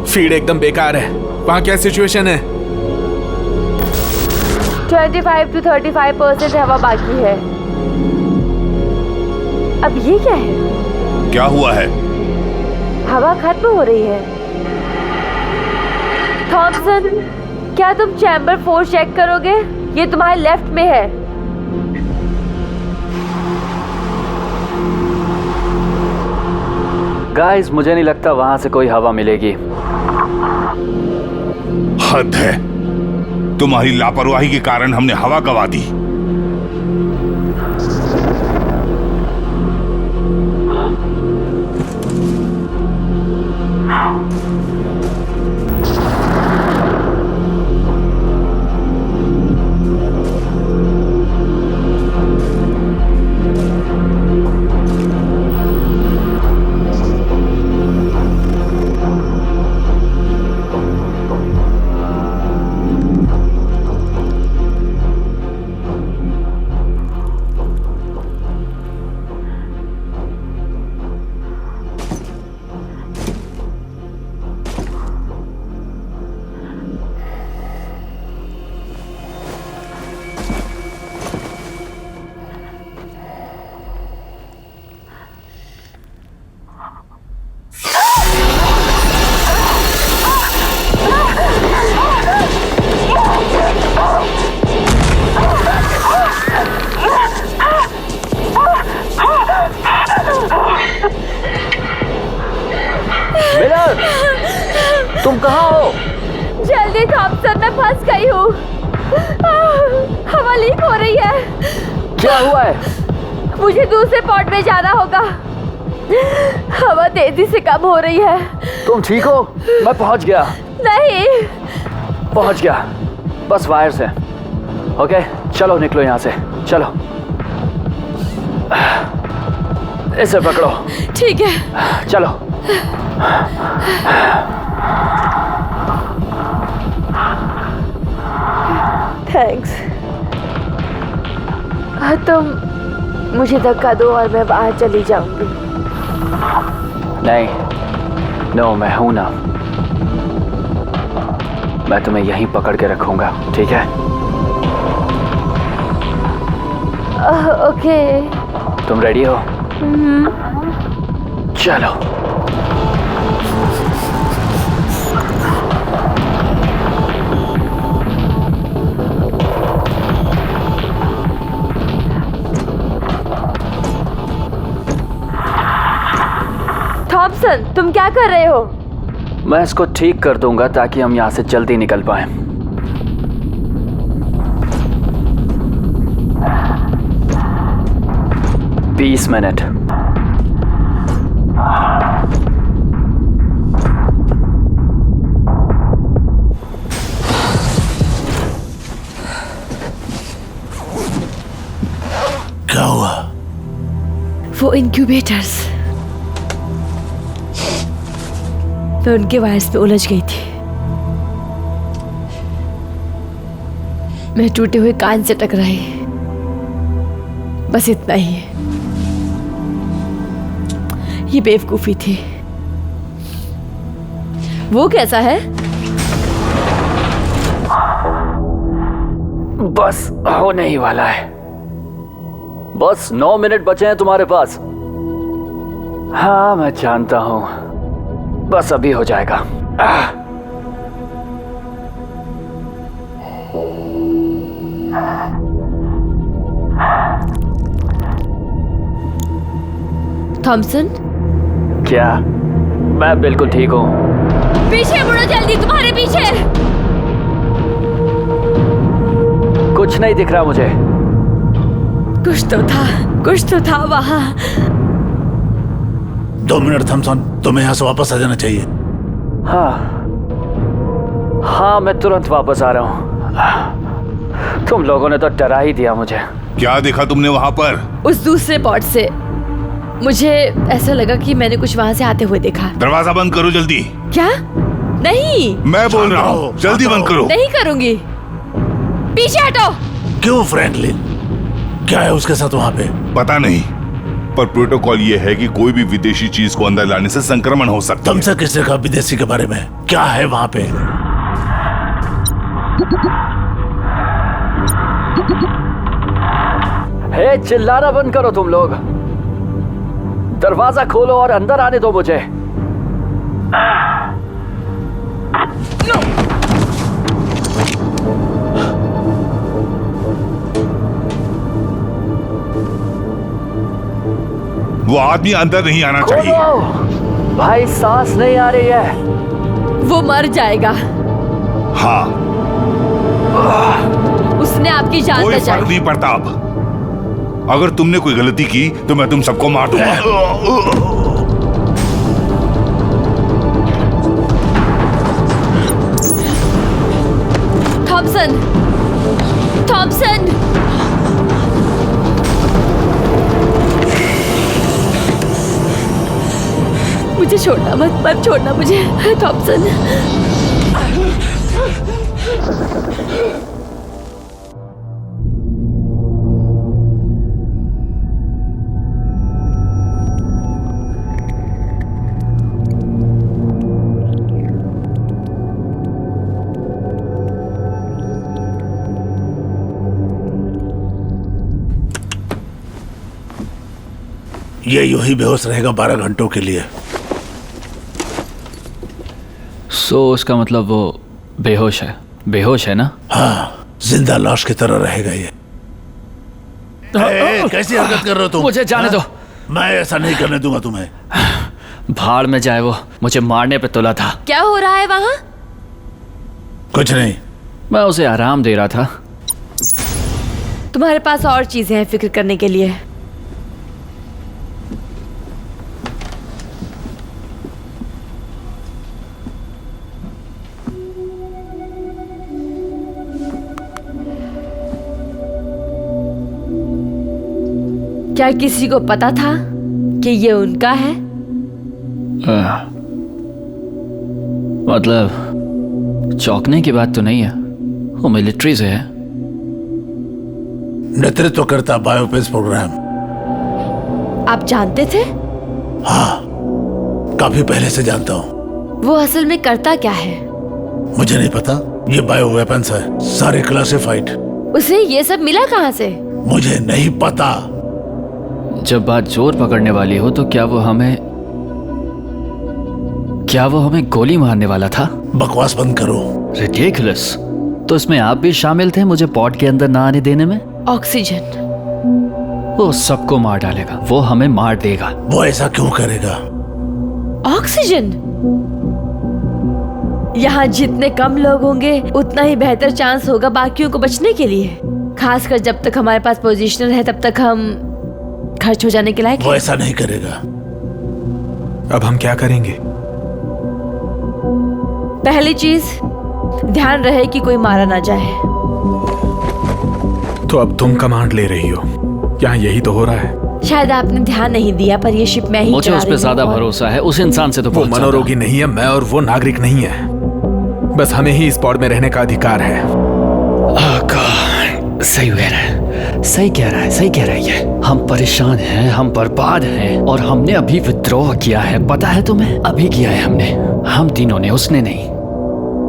फीड एकदम बेकार है। वहां क्या सिचुएशन है? 25 to 35% हवा बाकी है। अब ये क्या है? क्या हुआ है? हवा खत्म हो रही है। थॉमसन, क्या तुम चैम्बर 4 चेक करोगे? ये तुम्हारे लेफ्ट में है। गाइस, मुझे नहीं लगता वहां से कोई हवा मिलेगी। हद है, तुम्हारी लापरवाही के कारण हमने हवा गंवा दी। तुम कहाँ हो? जल्दी थॉमसन, मैं फंस गई हूँ। हवा लीक हो रही है। क्या हुआ है? मुझे दूसरे पॉट में जाना होगा। हवा तेजी से कम हो रही है। तुम ठीक हो? मैं पहुंच गया। नहीं, पहुंच गया, बस वायर से। ओके, चलो निकलो यहाँ से, चलो। इसे पकड़ो। ठीक है, चलो। थैंक्स। तुम मुझे धक्का दो और मैं बाहर चली जाऊंगी। नहीं, नो, मैं हूं ना। मैं तुम्हें यहीं पकड़ के रखूंगा, ठीक है? ओके। तुम रेडी हो? चलो। थॉमसन, तुम क्या कर रहे हो? मैं इसको ठीक कर दूंगा ताकि हम यहाँ से जल्दी निकल पाए। बीस मिनट। क्या हुआ? वो इंक्यूबेटर्स। मैं उनके वायर्स में उलझ गई थी। मैं टूटे हुए कान से टकराई, बस इतना ही है। ये बेवकूफी थी। वो कैसा है? बस होने ही वाला है। बस 9 मिनट बचे हैं तुम्हारे पास। हाँ मैं जानता हूं, बस अभी हो जाएगा। थॉमसन? क्या? मैं बिल्कुल ठीक हूं। पीछे मुड़ो जल्दी, तुम्हारे पीछे। कुछ नहीं दिख रहा मुझे। कुछ तो था वहां। 2 मिनट थॉमसन, तुम्हें यहाँ से वापस आ जाना चाहिए। हाँ मैं तुरंत वापस आ रहा हूँ। तुम लोगों ने तो डरा ही दिया मुझे। क्या देखा तुमने वहां पर? उस दूसरे पॉट से मुझे ऐसा लगा कि मैंने कुछ वहां से आते हुए देखा। दरवाजा बंद करो जल्दी। क्या? नहीं, मैं बोल रहा हूँ जल्दी बंद करो। नहीं करूंगी। पीछे हटो। क्यों फ्रैंकलिन, क्या है उसके साथ वहां पे? पता नहीं, पर प्रोटोकॉल ये है कि कोई भी विदेशी चीज को अंदर लाने से संक्रमण हो सकता है। तुमसे किसने कहा विदेशी के बारे में? क्या है वहां पे? हे चिल्लाना बंद करो तुम लोग। दरवाजा खोलो और अंदर आने दो मुझे। वो आदमी अंदर नहीं आना चाहिए। भाई सांस नहीं आ रही है। वो मर जाएगा। हाँ, उसने आपकी जान कोई बचाई। फर्क नहीं पड़ता अब। अगर तुमने कोई गलती की तो मैं तुम सबको मार दूंगा। Thomson, Thomson! मुझे छोड़ना मत छोड़ना मुझे, थॉमसन। ये यूं ही बेहोश रहेगा 12 घंटों के लिए। उसका मतलब वो बेहोश है ना? हाँ, जिंदा लाश की तरह रहेगा ये। कैसी हरकत कर रहे हो तुम? मुझे जाने दो। मैं ऐसा नहीं करने दूंगा तुम्हें। भाड़ में जाए, वो मुझे मारने पे तुला था। क्या हो रहा है वहां? कुछ नहीं, मैं उसे आराम दे रहा था। तुम्हारे पास और चीजें हैं फिक्र करने के लिए। क्या किसी को पता था कि ये उनका है? मतलब चौंकने की बात तो नहीं है। वो मिलिट्री से है। नेतृत्व करता बायोपेस प्रोग्राम। आप जानते थे? हाँ, काफी पहले से जानता हूँ। वो असल में करता क्या है? मुझे नहीं पता। ये बायो वेपन्स है, सारे क्लासिफाइड। उसे ये सब मिला कहाँ से? मुझे नहीं पता। जब बात जोर पकड़ने वाली हो तो क्या वो हमें गोली मारने वाला था? बकवास बंद करो। रिडिकुलस। तो इसमें आप भी शामिल थे मुझे पॉट के अंदर ना आने देने में? ऑक्सीजन। वो सबको मार डालेगा, वो हमें मार देगा। वो ऐसा क्यों करेगा? ऑक्सीजन? यहाँ जितने कम लोग होंगे उतना ही बेहतर चांस होगा बाकियों को बचने के लिए। खासकर जब तक हमारे पास पोजीशनर है तब तक हम खर्च हो जाने के लायक। वो ऐसा नहीं करेगा। अब हम क्या करेंगे? पहली चीज, ध्यान रहे कि कोई मारा ना जाए। तो अब तुम कमांड ले रही हो, यहाँ यही तो हो रहा है। शायद आपने ध्यान नहीं दिया पर ये शिप मैं ही मुझे चला उस रही पर हूँ ज्यादा और- भरोसा है, उस इंसान से तो वो बहुत ज्यादा। मनोरोगी नहीं है, मैं और वो नागरिक नहीं है। बस हमें ही इस पॉड में रहने का अधिकार है। Oh God, सही कह रहा है, सही कह रहा है, सही कह रहा है ये। हम परेशान हैं, हम बर्बाद हैं और हमने अभी विद्रोह किया है, पता है तुम्हें? अभी किया है हमने, हम तीनों ने, उसने नहीं।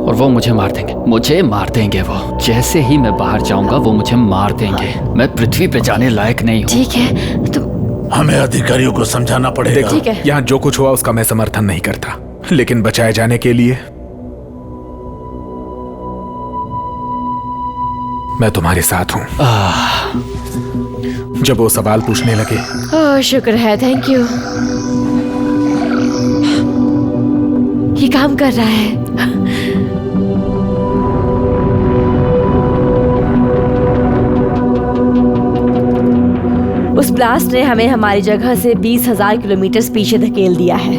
और वो मुझे मार देंगे, मुझे मार देंगे वो। जैसे ही मैं बाहर जाऊंगा वो मुझे मार देंगे। मैं पृथ्वी पे जाने लायक नहीं हूँ। ठीक है तो हमें अधिकारियों को समझाना पड़ेगा। ठीक है। यहाँ जो कुछ हुआ उसका मैं समर्थन नहीं करता, लेकिन बचाए जाने के लिए मैं तुम्हारे साथ हूँ। जब वो सवाल पूछने लगे, ओह शुक्र है, थैंक यू। ये काम कर रहा है। उस ब्लास्ट ने हमें हमारी जगह से 20,000 किलोमीटर पीछे धकेल दिया है।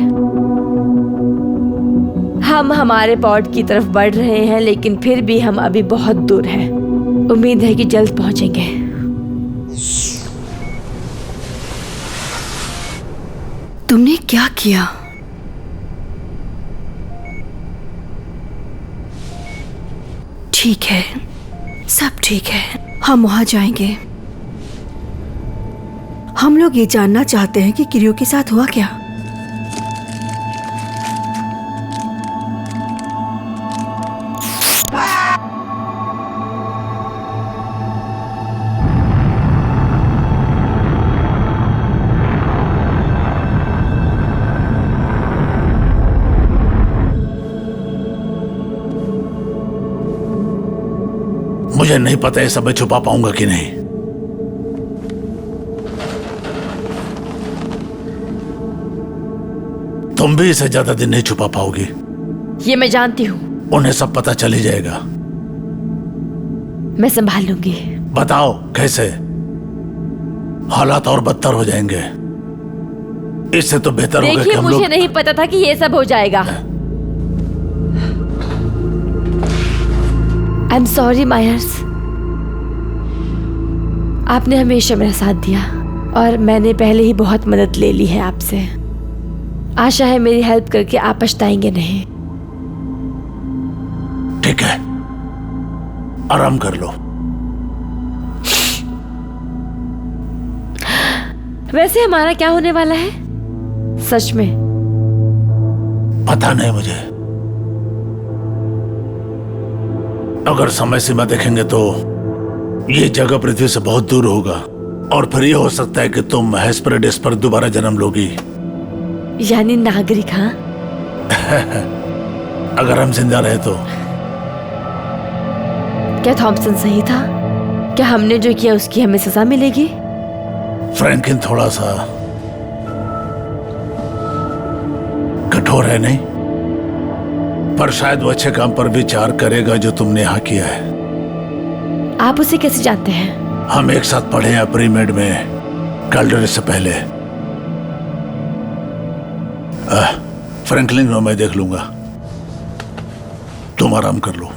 हम हमारे पॉड की तरफ बढ़ रहे हैं लेकिन फिर भी हम अभी बहुत दूर हैं। उम्मीद है कि जल्द पहुंचेंगे। तुमने क्या किया? ठीक है, सब ठीक है, हम वहां जाएंगे। हम लोग ये जानना चाहते हैं कि किरियो के साथ हुआ क्या। मुझे नहीं पता ये सब मैं छुपा पाऊंगा कि नहीं। तुम भी इसे ज्यादा दिन नहीं छुपा पाओगी। ये मैं जानती हूँ, उन्हें सब पता चल ही जाएगा। मैं संभाल लूंगी। बताओ कैसे? हालात और बदतर हो जाएंगे। इससे तो बेहतर होगा कि देखिए हम मुझे लोग नहीं पता था कि ये सब हो जाएगा। I am sorry Myers. आपने हमेशा मेरा साथ दिया और मैंने पहले ही बहुत मदद ले ली है आपसे। आशा है मेरी हेल्प करके आप पछताएंगे नहीं। ठीक है, आराम कर लो। वैसे हमारा क्या होने वाला है सच में? पता नहीं मुझे। अगर समय सीमा देखेंगे तो ये जगह पृथ्वी से बहुत दूर होगा और फिर ये हो सकता है कि तुम हेस्पेरिडस पर दोबारा जन्म लोगी। यानी नागरिक? हाँ अगर हम जिंदा रहे तो। क्या थॉमसन सही था? क्या हमने जो किया उसकी हमें सजा मिलेगी? फ्रैंकलिन थोड़ा सा कठोर है नहीं, पर शायद वो अच्छे काम पर विचार करेगा जो तुमने यहाँ किया है। आप उसे कैसे जानते हैं? हम एक साथ पढ़े हैं प्री मेड में कैल्डर से पहले। फ्रैंकलिन को मैं देख लूंगा, तुम आराम कर लो।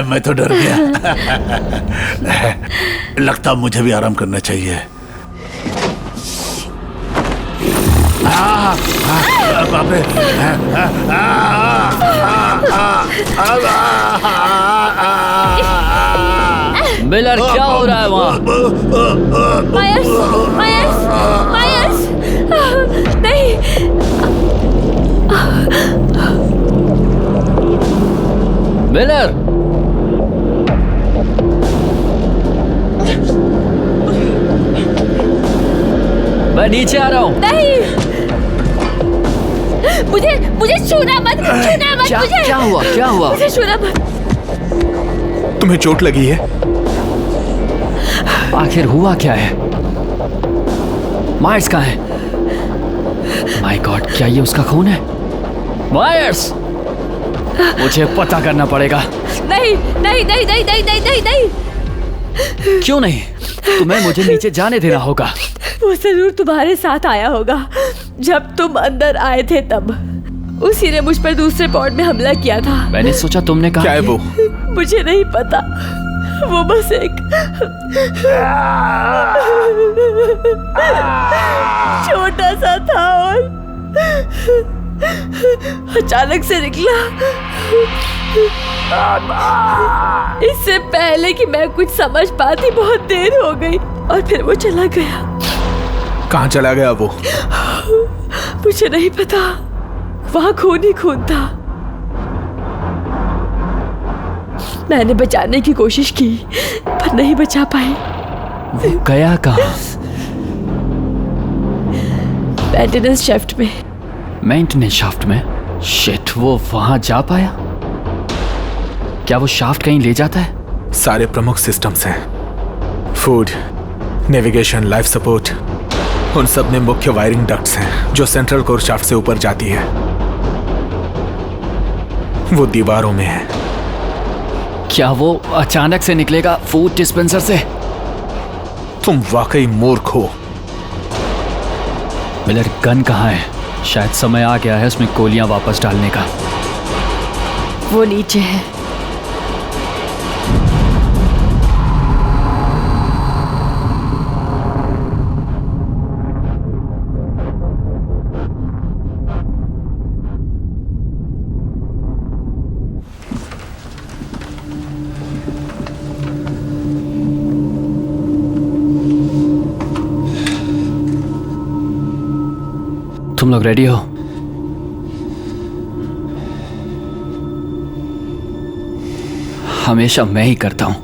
मैं तो डर गया। लगता मुझे भी आराम करना चाहिए। बाप रे। मिलर क्या हो रहा है वहाँ? मायर्स, मायर्स, मायर्स, नहीं। मिलर, मैं नीचे आ रहा हूँ। नहीं, मुझे छूना मत, छूना मत मुझे। क्या हुआ? क्या हुआ? मुझे छूना मत। तुम्हें चोट लगी है? आखिर हुआ क्या है? मायर्स कहाँ है? माय गॉड, क्या ये उसका खून है? मायर्स, मुझे पता करना पड़ेगा। नहीं नहीं नहीं नहीं नहीं नहीं नहीं नहीं। क्यों नहीं? तुम्हें मुझे नीचे जाने देना होगा। वो जरूर तुम्हारे साथ आया होगा जब तुम अंदर आए थे तब। उसी ने मुझ पर दूसरे पॉड में हमला किया था। मैंने सोचा तुमने कहा क्या है वो? मुझे नहीं पता, वो बस एक छोटा सा था और अचानक से निकला। इससे पहले कि मैं कुछ समझ पाती बहुत देर हो गई और फिर वो चला गया। कहाँ चला गया वो? मुझे नहीं पता, वहां खून ही खून था। मैंने बचाने की कोशिश की पर नहीं बचा पाई। वो गया कहाँ? मेंटेनेंस शाफ्ट में। मेंटेनेंस शाफ्ट में? शिट, वो वहां जा पाया? क्या वो शाफ्ट कहीं ले जाता है? सारे प्रमुख सिस्टम्स हैं, फूड, नेविगेशन, लाइफ सपोर्ट, उन सब में मुख्य वायरिंग डक्ट्स हैं जो सेंट्रल कोर शाफ्ट से ऊपर जाती है। वो दीवारों में है। क्या वो अचानक से निकलेगा फूड डिस्पेंसर से? तुम वाकई मूर्ख हो। मिलर, गन कहाँ है? शायद समय आ गया है उसमें गोलियां वापस डालने का। वो नीचे है। तुम लोग रेडी हो? हमेशा मैं ही करता हूं।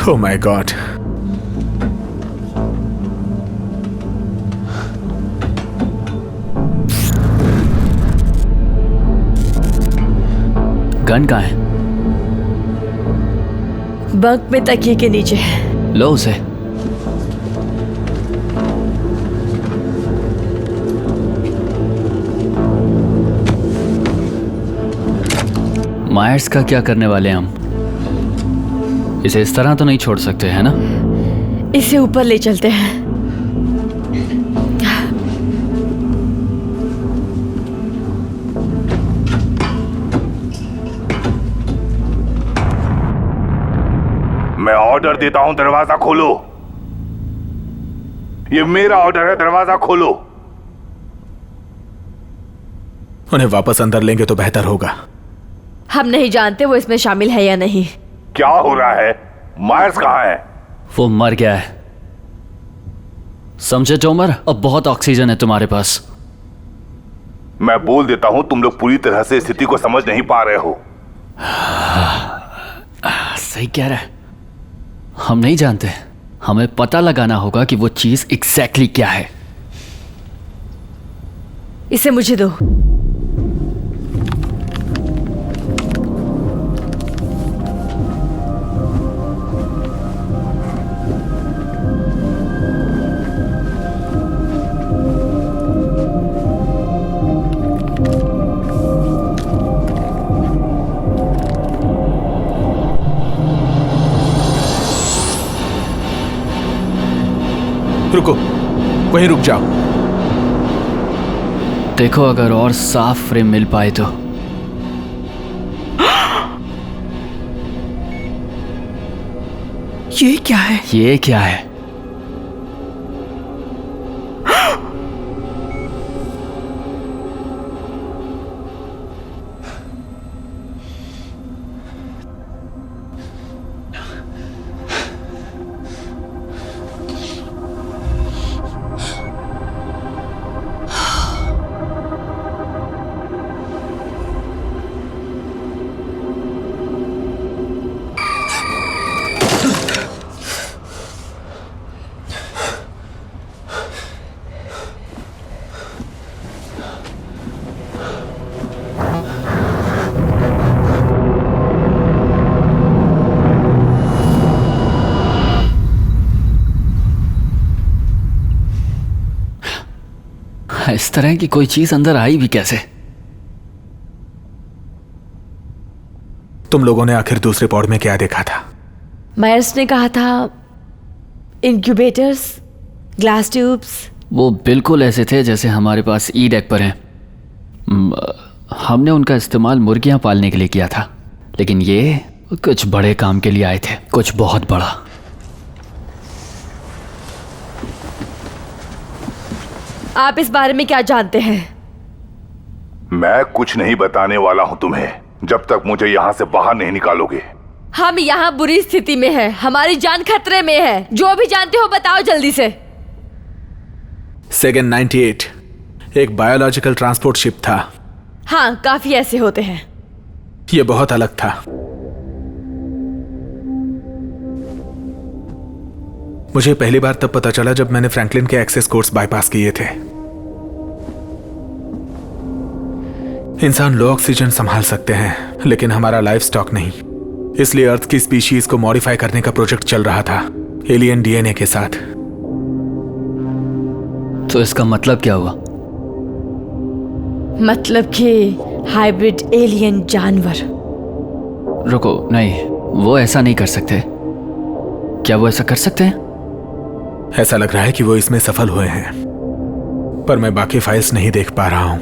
Oh my God. गन कहाँ है? बंक में तकिए के नीचे है। लो उसे। मायर्स का क्या करने वाले हैं हम? इसे इस तरह तो नहीं छोड़ सकते, है ना? इसे ऊपर ले चलते हैं। मैं ऑर्डर देता हूं, दरवाजा खोलो। ये मेरा ऑर्डर है, दरवाजा खोलो। उन्हें वापस अंदर लेंगे तो बेहतर होगा। हम नहीं जानते वो इसमें शामिल है या नहीं। क्या हो रहा है? मायर्स कहाँ है? वो मर गया है। समझे टोमर? अब बहुत ऑक्सीजन है तुम्हारे पास। मैं बोल देता हूं, तुम लोग पूरी तरह से स्थिति को समझ नहीं पा रहे हो। सही कह रहा है। हम नहीं जानते। हमें पता लगाना होगा कि वो चीज एग्जैक्टली क्या है। इसे मुझे दो। रुको, वहीं रुक जाओ। देखो अगर और साफ फ्रेम मिल पाए तो। ये क्या है? ये क्या है? इस तरह की कोई चीज अंदर आई भी कैसे? तुम लोगों ने आखिर दूसरे पॉड में क्या देखा था? मायर्स ने कहा था इंक्यूबेटर्स, ग्लास ट्यूब्स। वो बिल्कुल ऐसे थे जैसे हमारे पास ई डेक पर हैं। हमने उनका इस्तेमाल मुर्गियां पालने के लिए किया था, लेकिन ये कुछ बड़े काम के लिए आए थे, कुछ बहुत बड़ा। आप इस बारे में क्या जानते हैं? मैं कुछ नहीं बताने वाला हूं तुम्हें जब तक मुझे यहाँ से बाहर नहीं निकालोगे। हम यहाँ बुरी स्थिति में हैं, हमारी जान खतरे में है। जो भी जानते हो बताओ जल्दी से। सेगन 98 एक बायोलॉजिकल ट्रांसपोर्ट शिप था। हाँ, काफी ऐसे होते हैं। ये बहुत अलग था। मुझे पहली बार तब पता चला जब मैंने फ्रैंकलिन के एक्सेस कोर्स बाईपास किए थे। इंसान लो ऑक्सीजन संभाल सकते हैं, लेकिन हमारा लाइफ स्टॉक नहीं। इसलिए अर्थ की स्पीशीज को मॉडिफाई करने का प्रोजेक्ट चल रहा था, एलियन डीएनए के साथ। तो इसका मतलब क्या हुआ? मतलब कि हाइब्रिड एलियन जानवर। रुको, नहीं, वो ऐसा नहीं कर सकते। क्या वो ऐसा कर सकते हैं? ऐसा लग रहा है कि वो इसमें सफल हुए हैं, पर मैं बाकी फाइल्स नहीं देख पा रहा हूं।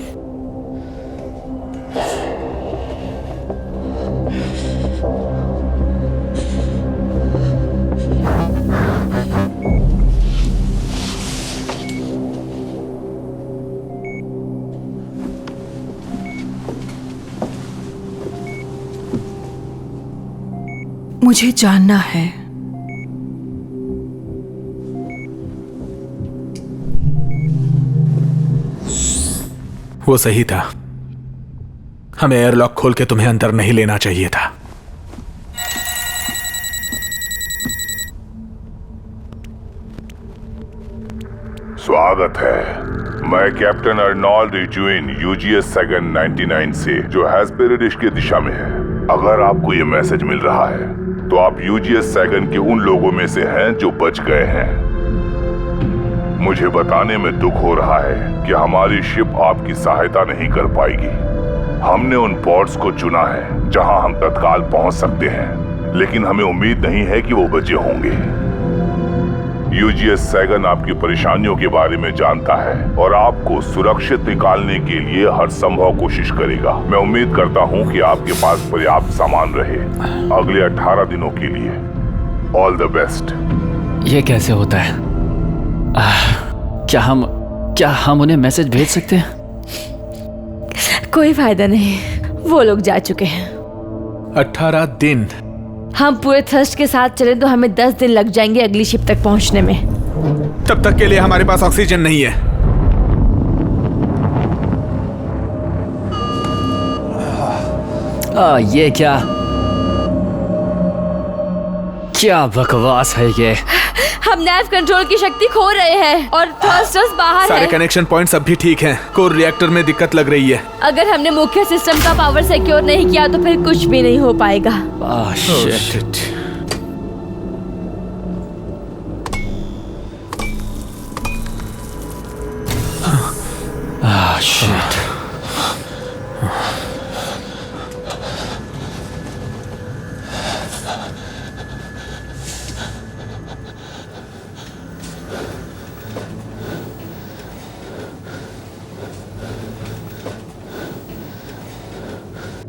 मुझे जानना है। वो सही था। हमें एयरलॉक खोल के तुम्हें अंदर नहीं लेना चाहिए था। स्वागत है। मैं कैप्टन अर्नोल्ड रिजुइन यूजीएस सेगन 99 से, जो हेस्पेरिडिश की दिशा में है। अगर आपको ये मैसेज मिल रहा है तो आप यूजीएस सेगन के उन लोगों में से हैं जो बच गए हैं। मुझे बताने में दुख हो रहा है कि हमारी शिप आपकी सहायता नहीं कर पाएगी। हमने उन पोर्ट्स को चुना है जहां हम तत्काल पहुंच सकते हैं, लेकिन हमें उम्मीद नहीं है कि वो बचे होंगे। यूजीएस सेगन आपकी परेशानियों के बारे में जानता है और आपको सुरक्षित निकालने के लिए हर संभव कोशिश करेगा। मैं उम्मीद करता हूं कि आपके पास पर्याप्त सामान रहे अगले 18 दिनों के लिए। All the best. ये कैसे होता है? क्या हम उन्हें मैसेज भेज सकते हैं? कोई फायदा नहीं, वो लोग जा चुके हैं। 18 दिन? हम पूरे थ्रस्ट के साथ चले तो हमें 10 दिन लग जाएंगे अगली शिप तक पहुंचने में। तब तक के लिए हमारे पास ऑक्सीजन नहीं है। ये क्या बकवास है ये? हम नैव कंट्रोल की शक्ति खो रहे हैं और थ्रस्टर्स बाहर सारे है। कनेक्शन पॉइंट्स अब भी ठीक हैं। कोर रिएक्टर में दिक्कत लग रही है। अगर हमने मुख्य सिस्टम का पावर सिक्योर नहीं किया तो फिर कुछ भी नहीं हो पाएगा। शिट। शिट।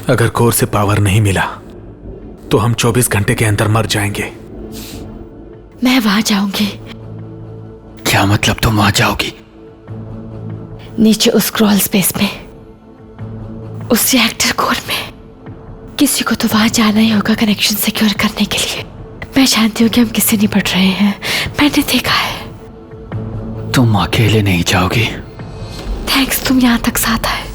अगर कोर से पावर नहीं मिला तो हम 24 घंटे के अंदर मर जाएंगे। मैं वहां जाऊंगी। क्या मतलब तुम वहां जाओगी? नीचे उस क्रॉल स्पेस में, उस रिएक्टर कोर में। किसी को तो वहां जाना ही होगा कनेक्शन सिक्योर करने के लिए। मैं जानती हूँ कि हम किससे निपट रहे हैं, मैंने देखा है। तुम अकेले नहीं जाओगी। थैंक्स, तुम यहाँ तक साथ आए।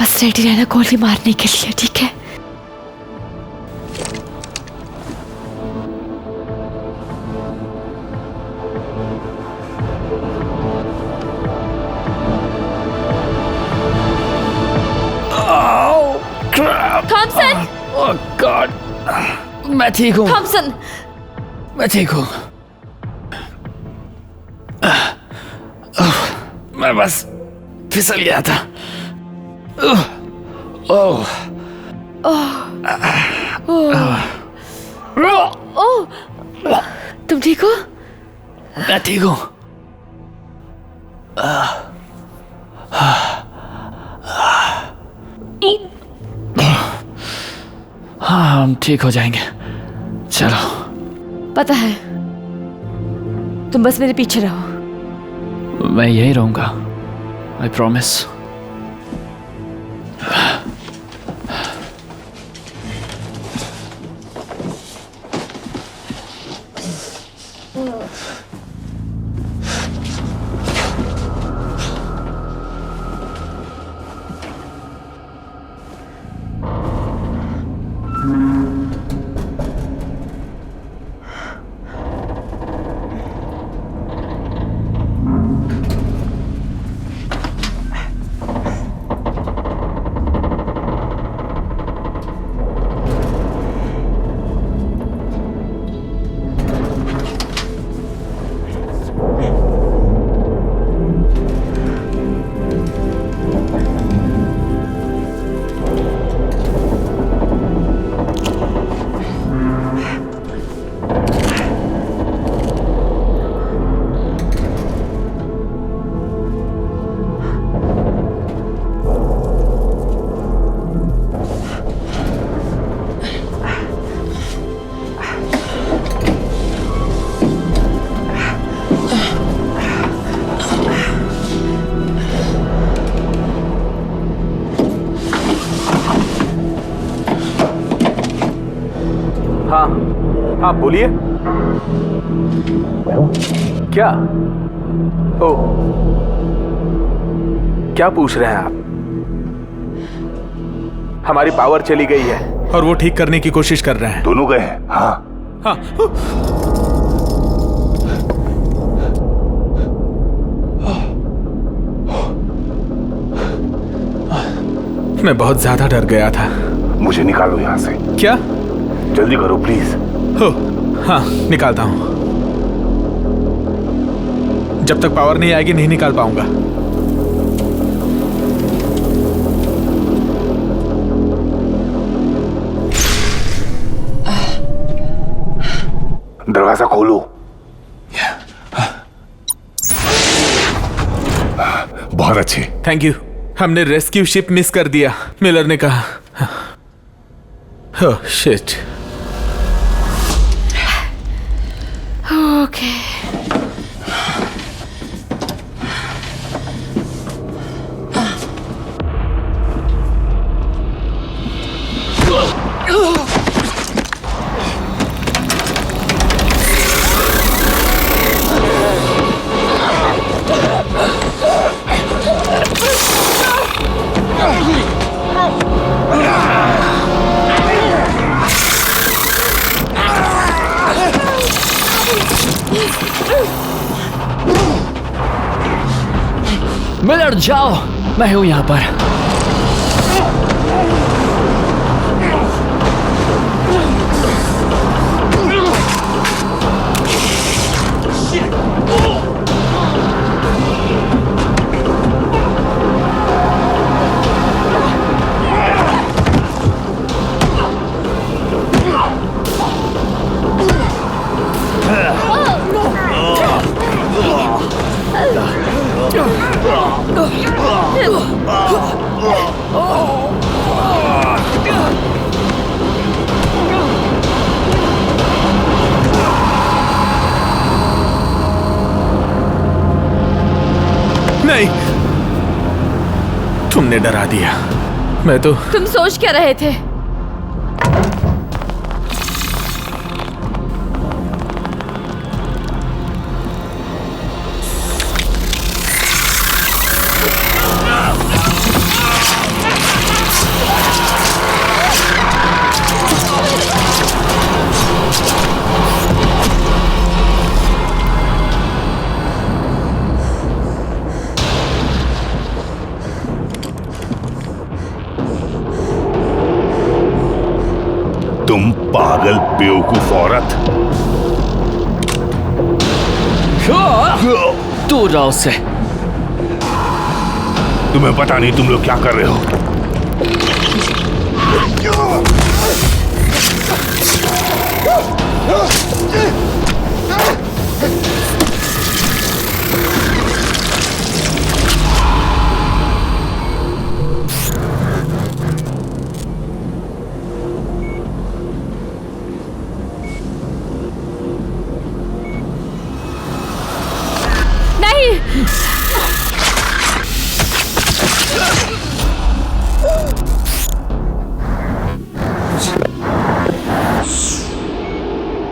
बस रेडी रहना गोली मारने के लिए, ठीक है? थॉमसन! ओह गॉड, मैं ठीक हूँ। थॉमसन! मैं ठीक हूँ। मैं बस फिसल गया था। ओह तुम ठीक हो? मैं ठीक हूँ। हाँ, हम ठीक हो जाएंगे। चलो। पता है, तुम बस मेरे पीछे रहो। मैं यही रहूंगा, आई प्रॉमिस। हाँ बोलिए। क्या? ओ, क्या पूछ रहे हैं आप? हमारी पावर चली गई है और वो ठीक करने की कोशिश कर रहे हैं। दोनों गए हैं? हाँ हाँ। मैं बहुत ज्यादा डर गया था। मुझे निकालो यहाँ से। क्या? जल्दी करो प्लीज। हो, हाँ निकालता हूं। जब तक पावर नहीं आएगी नहीं निकाल पाऊंगा। दरवाजा खोलो। बहुत अच्छे। Thank you. हमने रेस्क्यू शिप मिस कर दिया, मिलर ने कहा। Oh shit. ओके। मिलर जाओ, मैं हूं यहां पर। नहीं, तुमने डरा दिया। मैं तो। तुम सोच क्या रहे थे? तुम पागल बेवकूफ औरत। दूर रहो उससे। तुम्हें पता नहीं तुम लोग क्या कर रहे हो।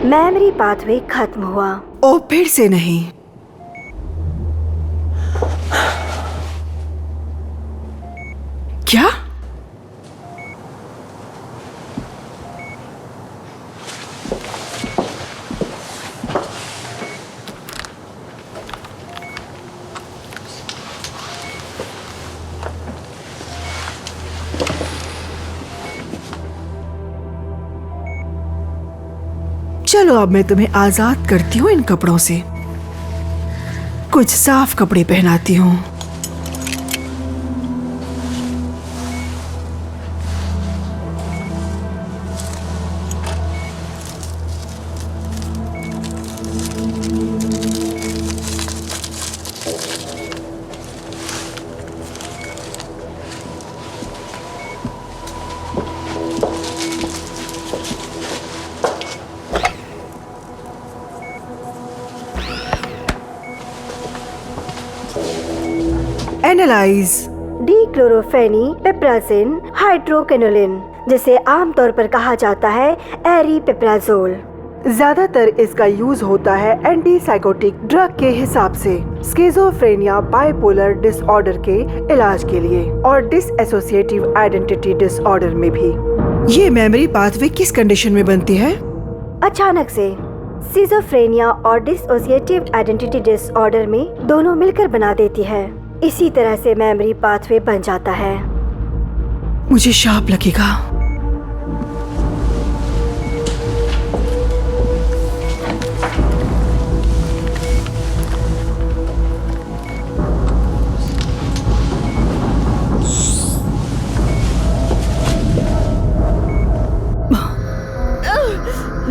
मेमोरी पाथवे खत्म हुआ। ओ फिर से नहीं। क्या? चलो अब मैं तुम्हें आजाद करती हूँ इन कपड़ों से। कुछ साफ कपड़े पहनाती हूँ। एनालाइज डिक्लोरोफेनीपेप्राजिन हाइड्रोक्विनोलिन, जिसे आमतौर पर कहा जाता है एरिपेप्राजोल। ज्यादातर इसका यूज होता है एंटीसाइकोटिक ड्रग के हिसाब से स्किज़ोफ्रेनिया बाइपोलर डिसऑर्डर के इलाज के लिए और डिसएसोसिएटिव आइडेंटिटी डिसऑर्डर में भी। ये मेमोरी पाथवे किस कंडीशन में बनती है? अचानक से स्किज़ोफ्रेनिया और डिसोसिएटिव आइडेंटिटी डिसऑर्डर में दोनों मिलकर बना देती है। इसी तरह से मेमोरी पाथवे बन जाता है। मुझे शाप लगेगा।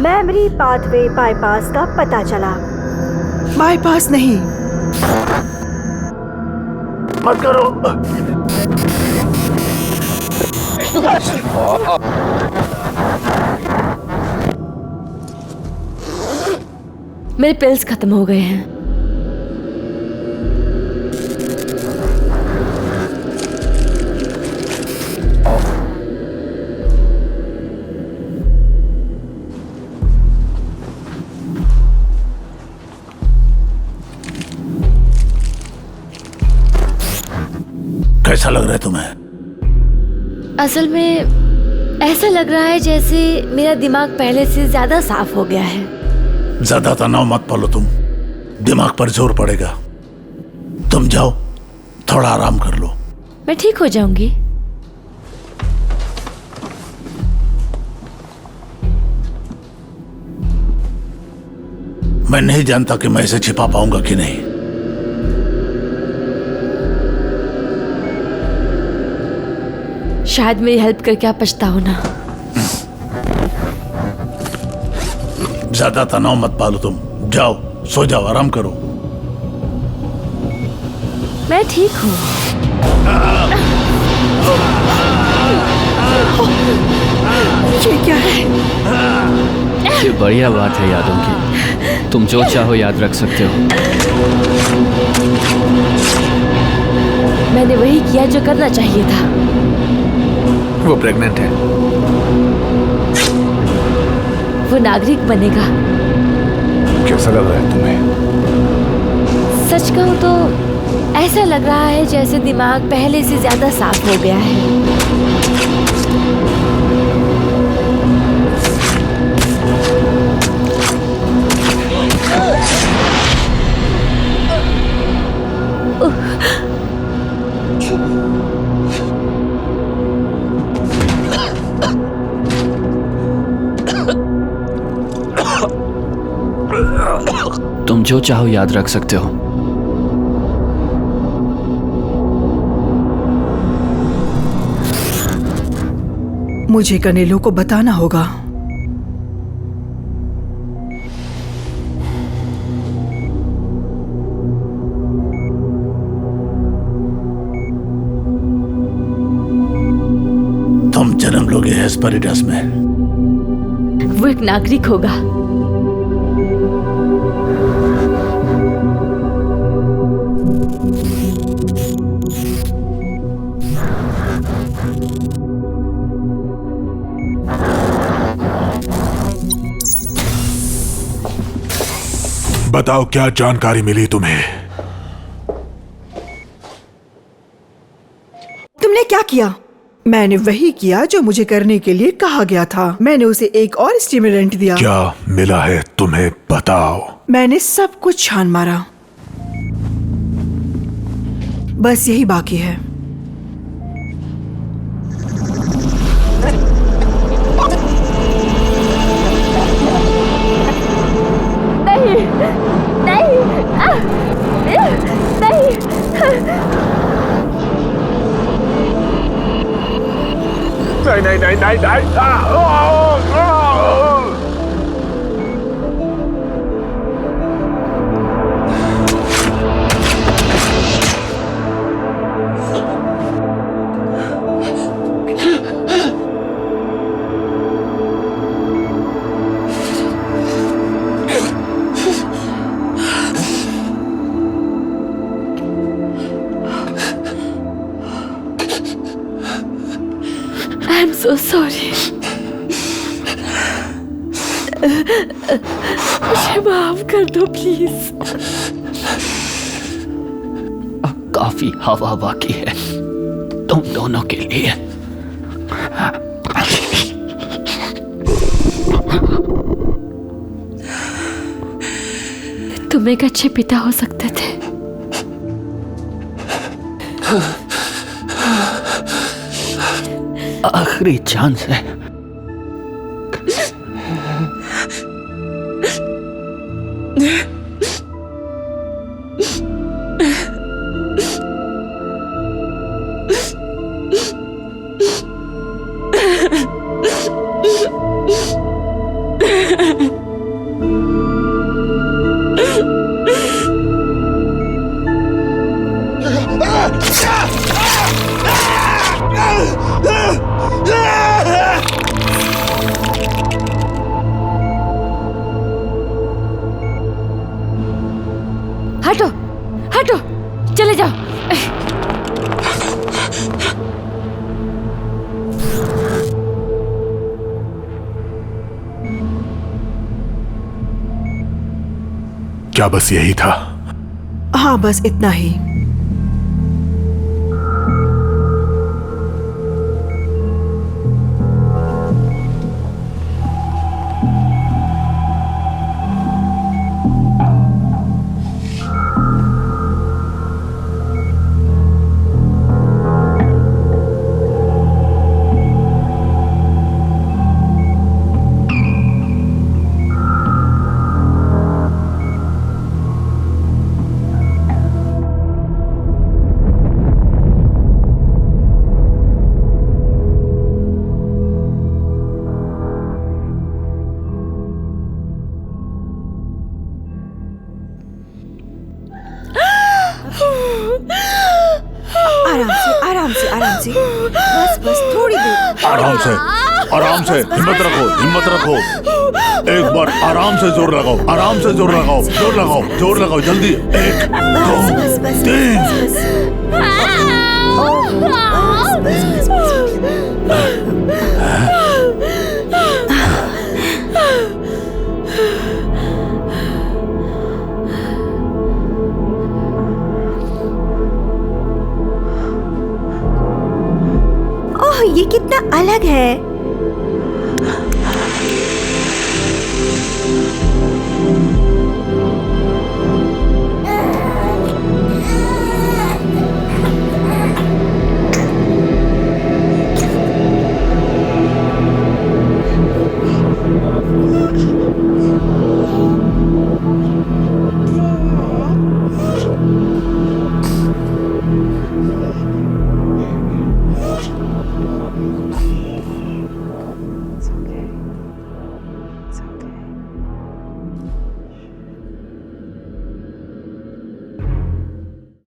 मेमोरी पाथवे बाईपास का पता चला। बाईपास नहीं, मत करो। मेरे पिल्स खत्म हो गए हैं। कैसा लग रहा है तुम्हें? असल में ऐसा लग रहा है जैसे मेरा दिमाग पहले से ज्यादा साफ हो गया है। ज्यादा तनाव मत पालो तुम, दिमाग पर जोर पड़ेगा। तुम जाओ, थोड़ा आराम कर लो। मैं ठीक हो जाऊंगी। मैं नहीं जानता कि मैं इसे छिपा पाऊंगा कि नहीं। शायद मेरी हेल्प करके आप पछताओ ना। ज्यादा तनाव मत पालो तुम, जाओ सो जाओ, आराम करो। मैं ठीक हूँ। ये क्या है? ये बढ़िया बात है यादों की। तुम जो चाहो याद रख सकते हो। मैंने वही किया जो करना चाहिए था। वो प्रेग्नेंट है। वो नागरिक बनेगा। कैसा लग रहा है तुम्हें? सच कहूँ तो ऐसा लग रहा है जैसे दिमाग पहले से ज्यादा साफ हो गया है। तुम जो चाहो याद रख सकते हो। मुझे कनेलो को बताना होगा। तुम जन्म लोगे हेस्पेरिडस में। वो एक नागरिक होगा। बताओ क्या जानकारी मिली तुम्हें? तुमने क्या किया? मैंने वही किया जो मुझे करने के लिए कहा गया था। मैंने उसे एक और स्टिमुलेंट दिया। क्या मिला है तुम्हें बताओ। मैंने सब कुछ छान मारा, बस यही बाकी है। नहीं नहीं नहीं। I'm so sorry. मुझे माफ कर दो प्लीज। काफी हवा बाकी है तुम दोनों के लिए। तुम एक अच्छे पिता हो सकते थे। आखिरी चांस है। हटो हटो, चले जाओ। क्या बस यही था? हाँ, बस इतना ही। आराम से, बस थोड़ी देर। आराम से, हिम्मत रखो। एक बार आराम से जोर लगाओ, जल्दी। 1 2 3। ये कितना अलग है।